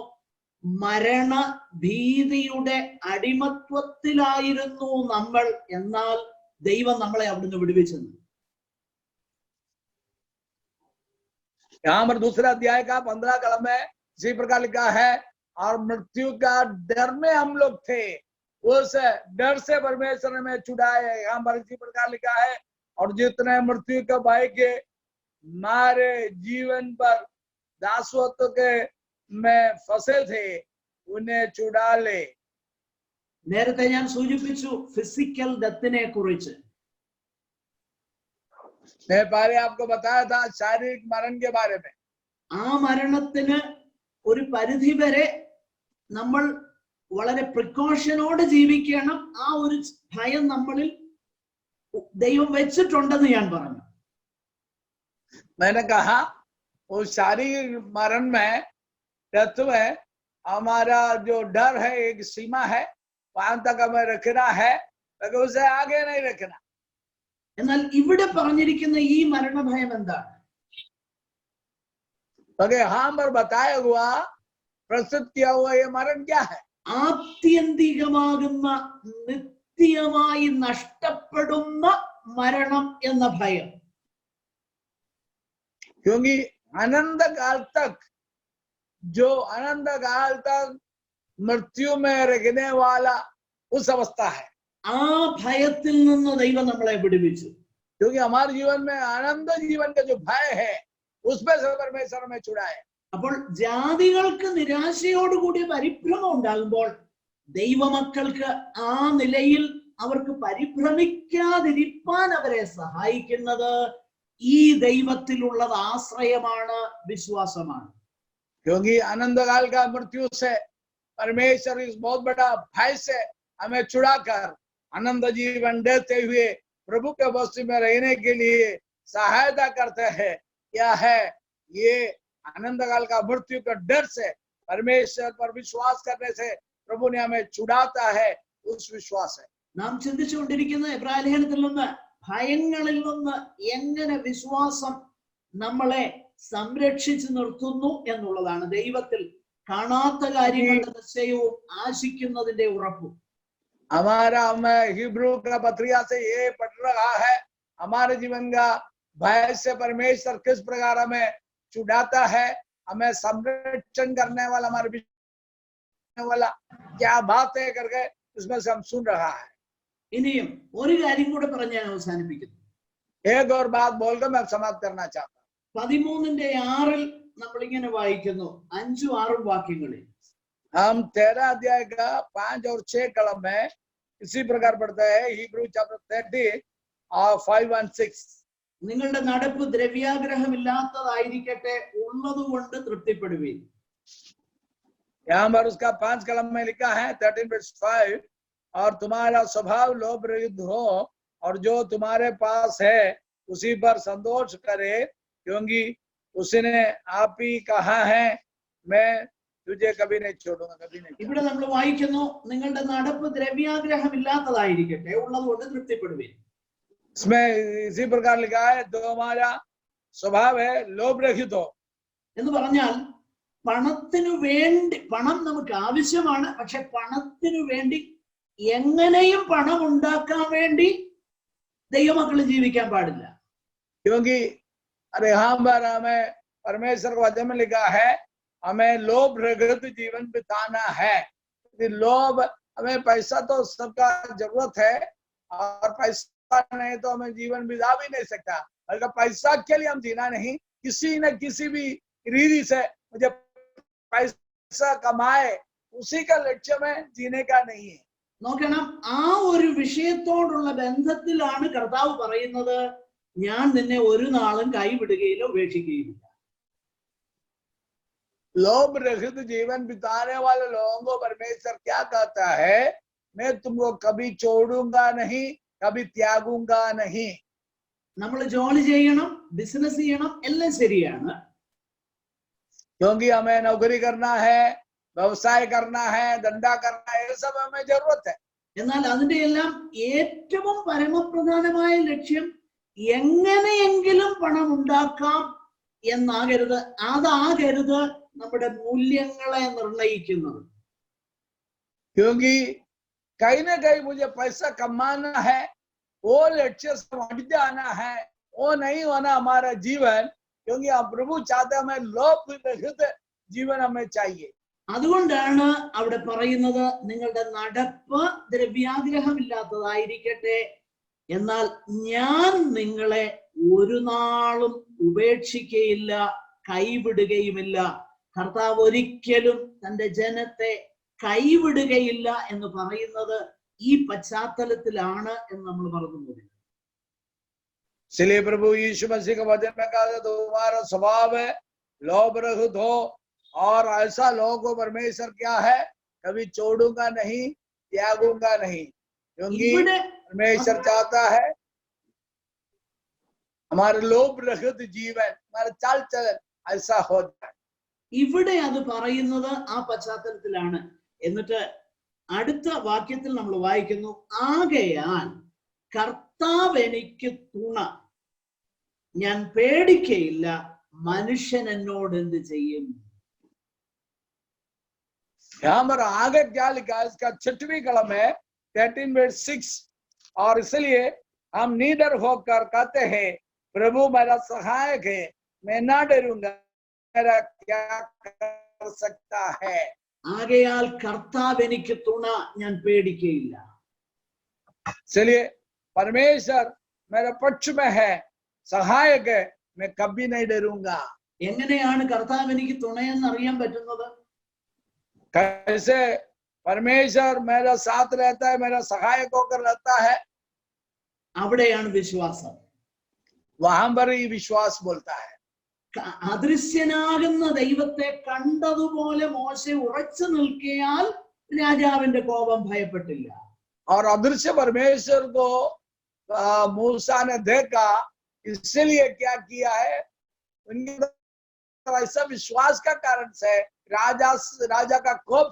മരണഭീതിയുടെ അടിമത്വത്തിലായിരുന്നു നമ്മൾ, എന്നാൽ ദൈവം നമ്മളെ അവിടുന്ന് വിടുവിച്ചെന്ന്. यहाँ पर दूसरा अध्याय का 15 कलम में इसी प्रकार लिखा है, और मृत्यु का डर में हम लोग थे, उस डर से परमेश्वर ने हमें छुड़ाए। यहाँ पर इसी प्रकार लिखा है, और जितने मृत्यु का भय के मारे जीवन पर दासत्व के में फंसे थे उन्हें छुड़ा ले। നേരത്തെ ഞാൻ സൂചിപ്പിച്ചു ഫിസിക്കൽ ഡെത്തിനെ കുറിച്ച്. मैं पहले आपको बताया था शारीरिक मरण के बारे में. ആ മരണത്തിന് ഒരു പരിധി വരെ നമ്മൾ വളരെ പ്രിക്കോഷനോട് ജീവിക്കണം. ആ ഒരു ഭയം നമ്മളിൽ ദൈവം വെച്ചിട്ടുണ്ടെന്ന് ഞാൻ പറഞ്ഞു. मैंने कहा उस शारीरिक मरण में डेथ में हमारा जो डर है एक सीमा है, वहां तक हमें रखना है, लेकिन उसे आगे नहीं रखना. എന്നാൽ ഇവിടെ പറഞ്ഞിരിക്കുന്ന ഈ മരണഭയം എന്താണ്? यहाँ पर बताया हुआ प्रस्तुत किया हुआ ये मरण क्या है? ആത്യന്തികമാകുന്ന നിത്യമായി നഷ്ടപ്പെടുന്ന മരണം എന്ന ഭയം. क्योंकि अनंत काल तक जो अनंत काल तक मृत्यु में रखने वाला उस अवस्था है. ആ ഭയത്തിൽ നിന്ന് ദൈവം നമ്മളെ വിടുവിച്ചു. क्योंकि हमारे जीवन में आनंद जीवन का जो भय है उसमें से परमेश्वर में छुड़ाए. അപ്പോൾ ജാതികൾക്ക് നിരാശയോടുകൂടി പരിഭ്രമം ഉണ്ടാകുമ്പോൾ ദൈവമക്കൾക്ക് ആ നിലയിൽ അവർക്ക് പരിഭ്രമിക്കാതിരിക്കാൻ അവരെ സഹായിക്കുന്നത് ഈ ദൈവത്തിലുള്ളത് ആശ്രയമാണ്, വിശ്വാസമാണ്. क्योंकि आनंद काल का मृत्यु से परमेश्वर इस बहुत बड़ा भय से हमें छुड़ाकर आनंद जीवन देते हुए प्रभु के वस्तु में रहने के लिए सहायता करते हैं. क्या है ये आनंद काल का मृत्यु का डर से परमेश्वर पर विश्वास करने से प्रभु ने हमें छुड़ाता है, उस विश्वास है. നാം ചിന്തിച്ചുകൊണ്ടിരിക്കുന്ന എബ്രായ ലേഖനത്തിൽ നിന്ന് ഭയങ്ങളിൽ നിന്ന് എങ്ങനെ വിശ്വാസം നമ്മളെ സംരക്ഷിച്ചു നിർത്തുന്നു എന്നുള്ളതാണ്. ദൈവത്തിൽ കാണാത്ത കാര്യങ്ങളുടെ നിശ്ചയവും ആശിക്കുന്നതിന്റെ ഉറപ്പും. हमारा हमें हिब्रू का पत्रिका से ये पढ़ रहा है, हमारे जीवन का भय से परमेश्वर किस प्रकार हमें छुड़ाता है, हमें संरक्षण करने वाला, हमारे वाला क्या बात है करके इसमें से हम सुन रहा है. ഇനിയും ഒരു കാര്യം കൂടെ പറഞ്ഞ് ഞാൻ അവസാനിപ്പിക്കുന്നു. एक और बात बोलकर मैं समाप्त करना चाहता हूँ. 13:6 നമ്മൾ इങ്ങനെ വായിക്കുന്നു, 5-6 വാക്യങ്ങളിൽ. हम 13 अध्याय का 5 और 6 कलम में इसी प्रकार पढ़ते हैं. हिब्रू चैप्टर 13 और 5 and 6. നിങ്ങളുടെ നടപ്പ് ദ്രവ്യാഗ്രഹമില്ലാത്തതായിരിക്കട്ടെ, ഉള്ളതുകൊണ്ട് തൃപ്തിപ്പെടുവീൻ. यहाँ पर उसका 5 कलम में लिखा है 13:5, और तुम्हारा स्वभाव लोभ रहित हो, और जो तुम्हारे पास है उसी पर संतोष करे, क्योंकि उसने आप ही कहा है मैं तुझे कभी नहीं छोड़ूंगा, कभी नहीं. ഇവിടെ നമ്മൾ വായിക്കുന്നു, നിങ്ങളുടെ നടപ്പ് ദ്രവ്യാഗ്രഹമില്ലാത്തതായിരിക്കട്ടെ, ഉള്ളതുകൊണ്ട് തൃപ്തിപ്പെടുവീൻ. इसमें इसी प्रकार लिखा है, तो हमारा स्वभाव है लोभ रहित हो. എന്ന് പറഞ്ഞാൽ പണത്തിനു വേണ്ടി, പണം നമുക്ക് ആവശ്യമാണ്, പക്ഷെ പണത്തിനു വേണ്ടി എങ്ങനെയും പണം ഉണ്ടാക്കാൻ വേണ്ടി ദൈവമക്കൾ ജീവിക്കാൻ പാടില്ല. क्योंकि अरे यहाँ पर हमें परमेश्वर के वचन में लिखा है हमें लोभ रहित जीवन बिताना है. लोभ, हमें पैसा तो सबका जरूरत है और पैसा नहीं तो हमें जीवन बिता भी नहीं सकता. अगर पैसा के लिए हम जीना नहीं, किसी न किसी भी रीति से मुझे पैसा कमाए, उसी का लक्ष्य में जीने का नहीं है. നോക്കണം, ആ ഒരു വിഷയത്തോടുള്ള ബന്ധത്തിലാണ് കർത്താവ് പറയുന്നത്, ഞാൻ നിന്നെ ഒരു നാളും കൈവിടുകയില്ല, ഉപേക്ഷിക്കുകയില്ല. लोभ रहित जीवन बिताने वाले लोगों को परमेश्वर क्या कहता है, मैं तुमको कभी छोड़ूंगा नहीं, कभी त्यागूंगा नहीं. നമ്മൾ ജോലി ചെയ്യണം, ബിസിനസ് ചെയ്യണം, എല്ലാം ശരിയാണ്. क्योंकि हमें नौकरी करना है, व्यवसाय करना है, धंधा करना है, ये सब हमें जरूरत है. എന്നാൽ അതിന്റെ എല്ലാം ഏറ്റവും പരമപ്രധാനമായ ലക്ഷ്യം എങ്ങനെയെങ്കിലും പണം ഉണ്ടാക്കാം എന്നാകരുത്. അതാകരുത് നമ്മുടെ മൂല്യങ്ങളെ നിർണയിക്കുന്നത്. क्योंकि कहीं ना कहीं मुझे पैसा कमाना है, वो लक्ष्य से हट जाना है, वो नहीं होना हमारा जीवन. क्योंकि हम प्रभु चाहते हमें लोभ रहित जीवन हमें चाहिए. അതുകൊണ്ടാണ് അവിടെ പറയുന്നത്, നിങ്ങളുടെ നടപ്പ് ദ്രവ്യാഗ്രഹമില്ലാത്തതായിരിക്കട്ടെ, എന്നാൽ ഞാൻ നിങ്ങളെ ഒരു നാളും ഉപേക്ഷിക്കുകയില്ല, കൈവിടുകയുമില്ല. കർത്താവ് ഒരിക്കലും തന്റെ ജനത്തെ കൈവിടുകയില്ല എന്ന് പറയുന്നത് ഈ പശ്ചാത്തലത്തിലാണ് എന്ന് നമ്മൾ മറന്നു. इसलिए प्रभु यीशु मसीह का वचन में कहा, तुम्हारा स्वभाव है लोभ रहित हो, और ऐसा लोगों को परमेश्वर क्या है, कभी छोड़ूंगा नहीं, त्यागूंगा नहीं. क्योंकि परमेश्वर चाहता है हमारे लोभ रहित जीवन, हमारा चाल चलन ऐसा हो जाए. ഇവിടെ അത് പറയുന്നത് ആ പശ്ചാത്തലത്തിലാണ്. എന്നിട്ട് അടുത്ത വാക്യത്തിൽ നമ്മൾ വായിക്കുന്നു, ആകയാൽ കർത്താവ് എനിക്ക് തുണ, ഞാൻ പേടിക്കയില്ല, മനുഷ്യൻ എന്നോട് എന്ത് ചെയ്യും. यहाँ पर आगे क्या लिखा है, इसका 6वीं कलम है 13:6, और इसलिए हम निडर होकर कहते हैं, प्रभु मेरा सहायक है, मैं ना डरूंगा, मेरा क्या कर सकता है. ആകയാൽ കർത്താവ് എനിക്ക് തുണ, ഞാൻ പേടിക്കയില്ല. इसलिए परमेश्वर मेरे पक्ष में है, सहायक है, मैं कभी नहीं डरूंगा. എങ്ങനെയാണ് കർത്താവ് എനിക്ക് തുണയെന്ന് അറിയാൻ പറ്റുന്നത്? कैसे परमेश्वर मेरा साथ रहता है, मेरा सहायक होकर रहता है? അവിടെയാണ് വിശ്വാസം. वहां पर ही विश्वास बोलता है. അദൃശ്യനാകുന്ന ദൈവത്തെ കണ്ടതുപോലെ മോശ ഉറച്ചു നിൽക്കിയാൽ രാജാവിന്റെ കോപം ഭയപ്പെട്ടില്ല. और अदृश्य परमेश्वर को मूसा ने देखा, इसलिए क्या किया है, उनके ऐसा विश्वास का कारण से राजा का क्रोध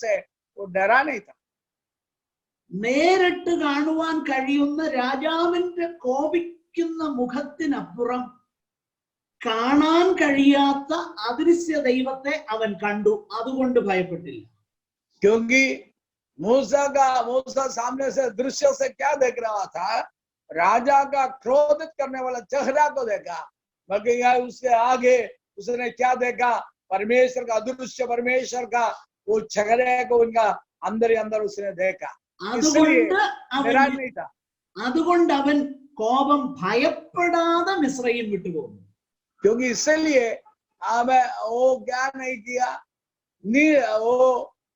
से वो डरा नहीं था. നേരിട്ട് കാണുവാൻ കഴിയുന്ന രാജാവിന്റെ കോപിക്കുന്ന മുഖത്തിനപ്പുറം കാണാൻ കഴിയാത്ത അദൃശ്യ ദൈവത്തെ അവൻ കണ്ടു, അതുകൊണ്ട് ഭയപ്പെട്ടില്ല. क्योंकि मूसा सामने से दृश्य से क्या देख रहा था, राजा का क्रोधित करने वाला चेहरा को देखा, बल्कि उसके आगे उसने क्या देखा, परमेश्वर का, अदृश्य परमेश्वर का वो चेहरे को उनका अंदर ही अंदर उसने देखा. അതുകൊണ്ട് അവൻ കോപം ഭയപ്പെടാതെ മിസ്രയീം വിട്ടുപോകുന്നു. क्योंकि इसलिए हमें वो क्या नहीं किया, वो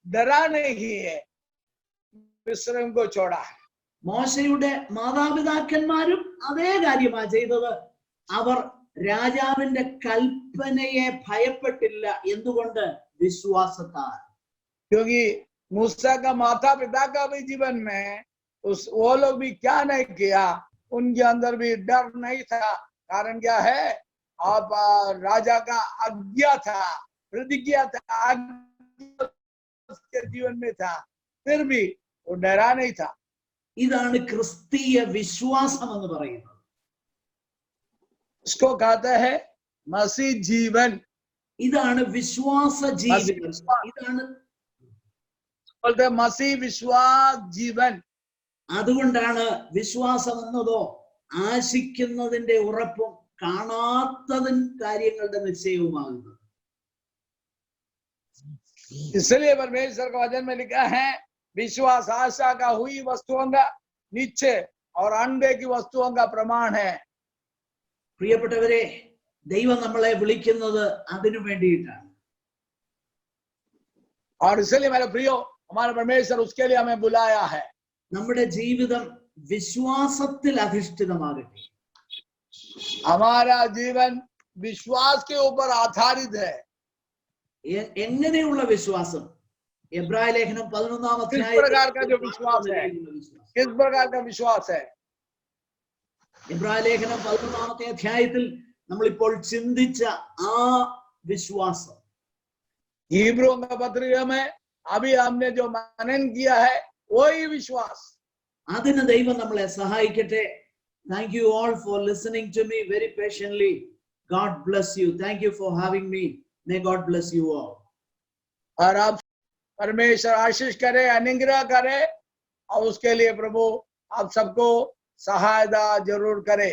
डरा नहीं है, मिस्रयीम को छोड़ा है. മോശയുടെ മാതാപിതാക്കന്മാരും അതേ കാര്യമാണ് ചെയ്തത്. അവർ രാജാവിന്റെ കൽപ്പനയെ ഭയപ്പെട്ടില്ല. എന്തുകൊണ്ട്? വിശ്വാസത്താൽ. क्योंकि मूसा का माता पिता का भी जीवन में वो लोग भी क्या नहीं किया, उनके अंदर भी डर नहीं था. कारण क्या है, आप राजा का आज्ञा था, प्रतिज्ञा था, उसके जीवन में था, फिर भी वो डरा नहीं था. ഇതാണ് ക്രിസ്തീയ വിശ്വാസം എന്ന് പറയുന്നത്. इसको कहते हैं मसीह जीवन. ഇതാണ് വിശ്വാസ ജീവിതം. ഇതാണ് बोलते मसीह विश्वास जीवन. അതുകൊണ്ടാണ് വിശ്വാസം എന്നതോ ആശിക്കുന്നതിന്റെ ഉറപ്പും കാണാത്തതിൻ കാര്യങ്ങളുടെ നിശ്ചയവുമാകുന്നത്. इसलिए परमेश्वर का वचन में लिखा है विश्वास आशा का हुई वस्तुओं का निश्चय और अंडे की वस्तुओं का प्रमाण है. പ്രിയപ്പെട്ടവരെ, ദൈവം നമ്മളെ വിളിക്കുന്നത് അതിനു വേണ്ടിയിട്ടാണ്. और इसलिए मेरे प्रियो, हमारा परमेश्वर उसके लिए हमें बुलाया है. നമ്മുടെ ജീവിതം വിശ്വാസത്തിൽ അധിഷ്ഠിതമാകട്ടെ. हमारा जीवन विश्वास के ऊपर आधारित है. എങ്ങനെയുള്ള വിശ്വാസം? എബ്രായ ലേഖനം 11-ാം किस प्रकार का जो विश्वास है, किस प्रकार का विश्वास है? എബ്രായ ലേഖനം 11-ാമത്തെ അധ്യായത്തിൽ നമ്മൾ ഇപ്പോൾ ചിന്തിച്ച ആ വിശ്വാസം, हिब्रू का पत्रिका में अभी हमने जो मनन किया है वही विश्वास. അതിന് ദൈവം നമ്മളെ സഹായിക്കട്ടെ. Thank you all for listening to me very patiently. God bless you. Thank you for having me. May God bless you all. और आप परमेश्वर आशीष करे, अनुग्रह करे, और उसके लिए प्रभु आप सबको सहायता जरूर करे.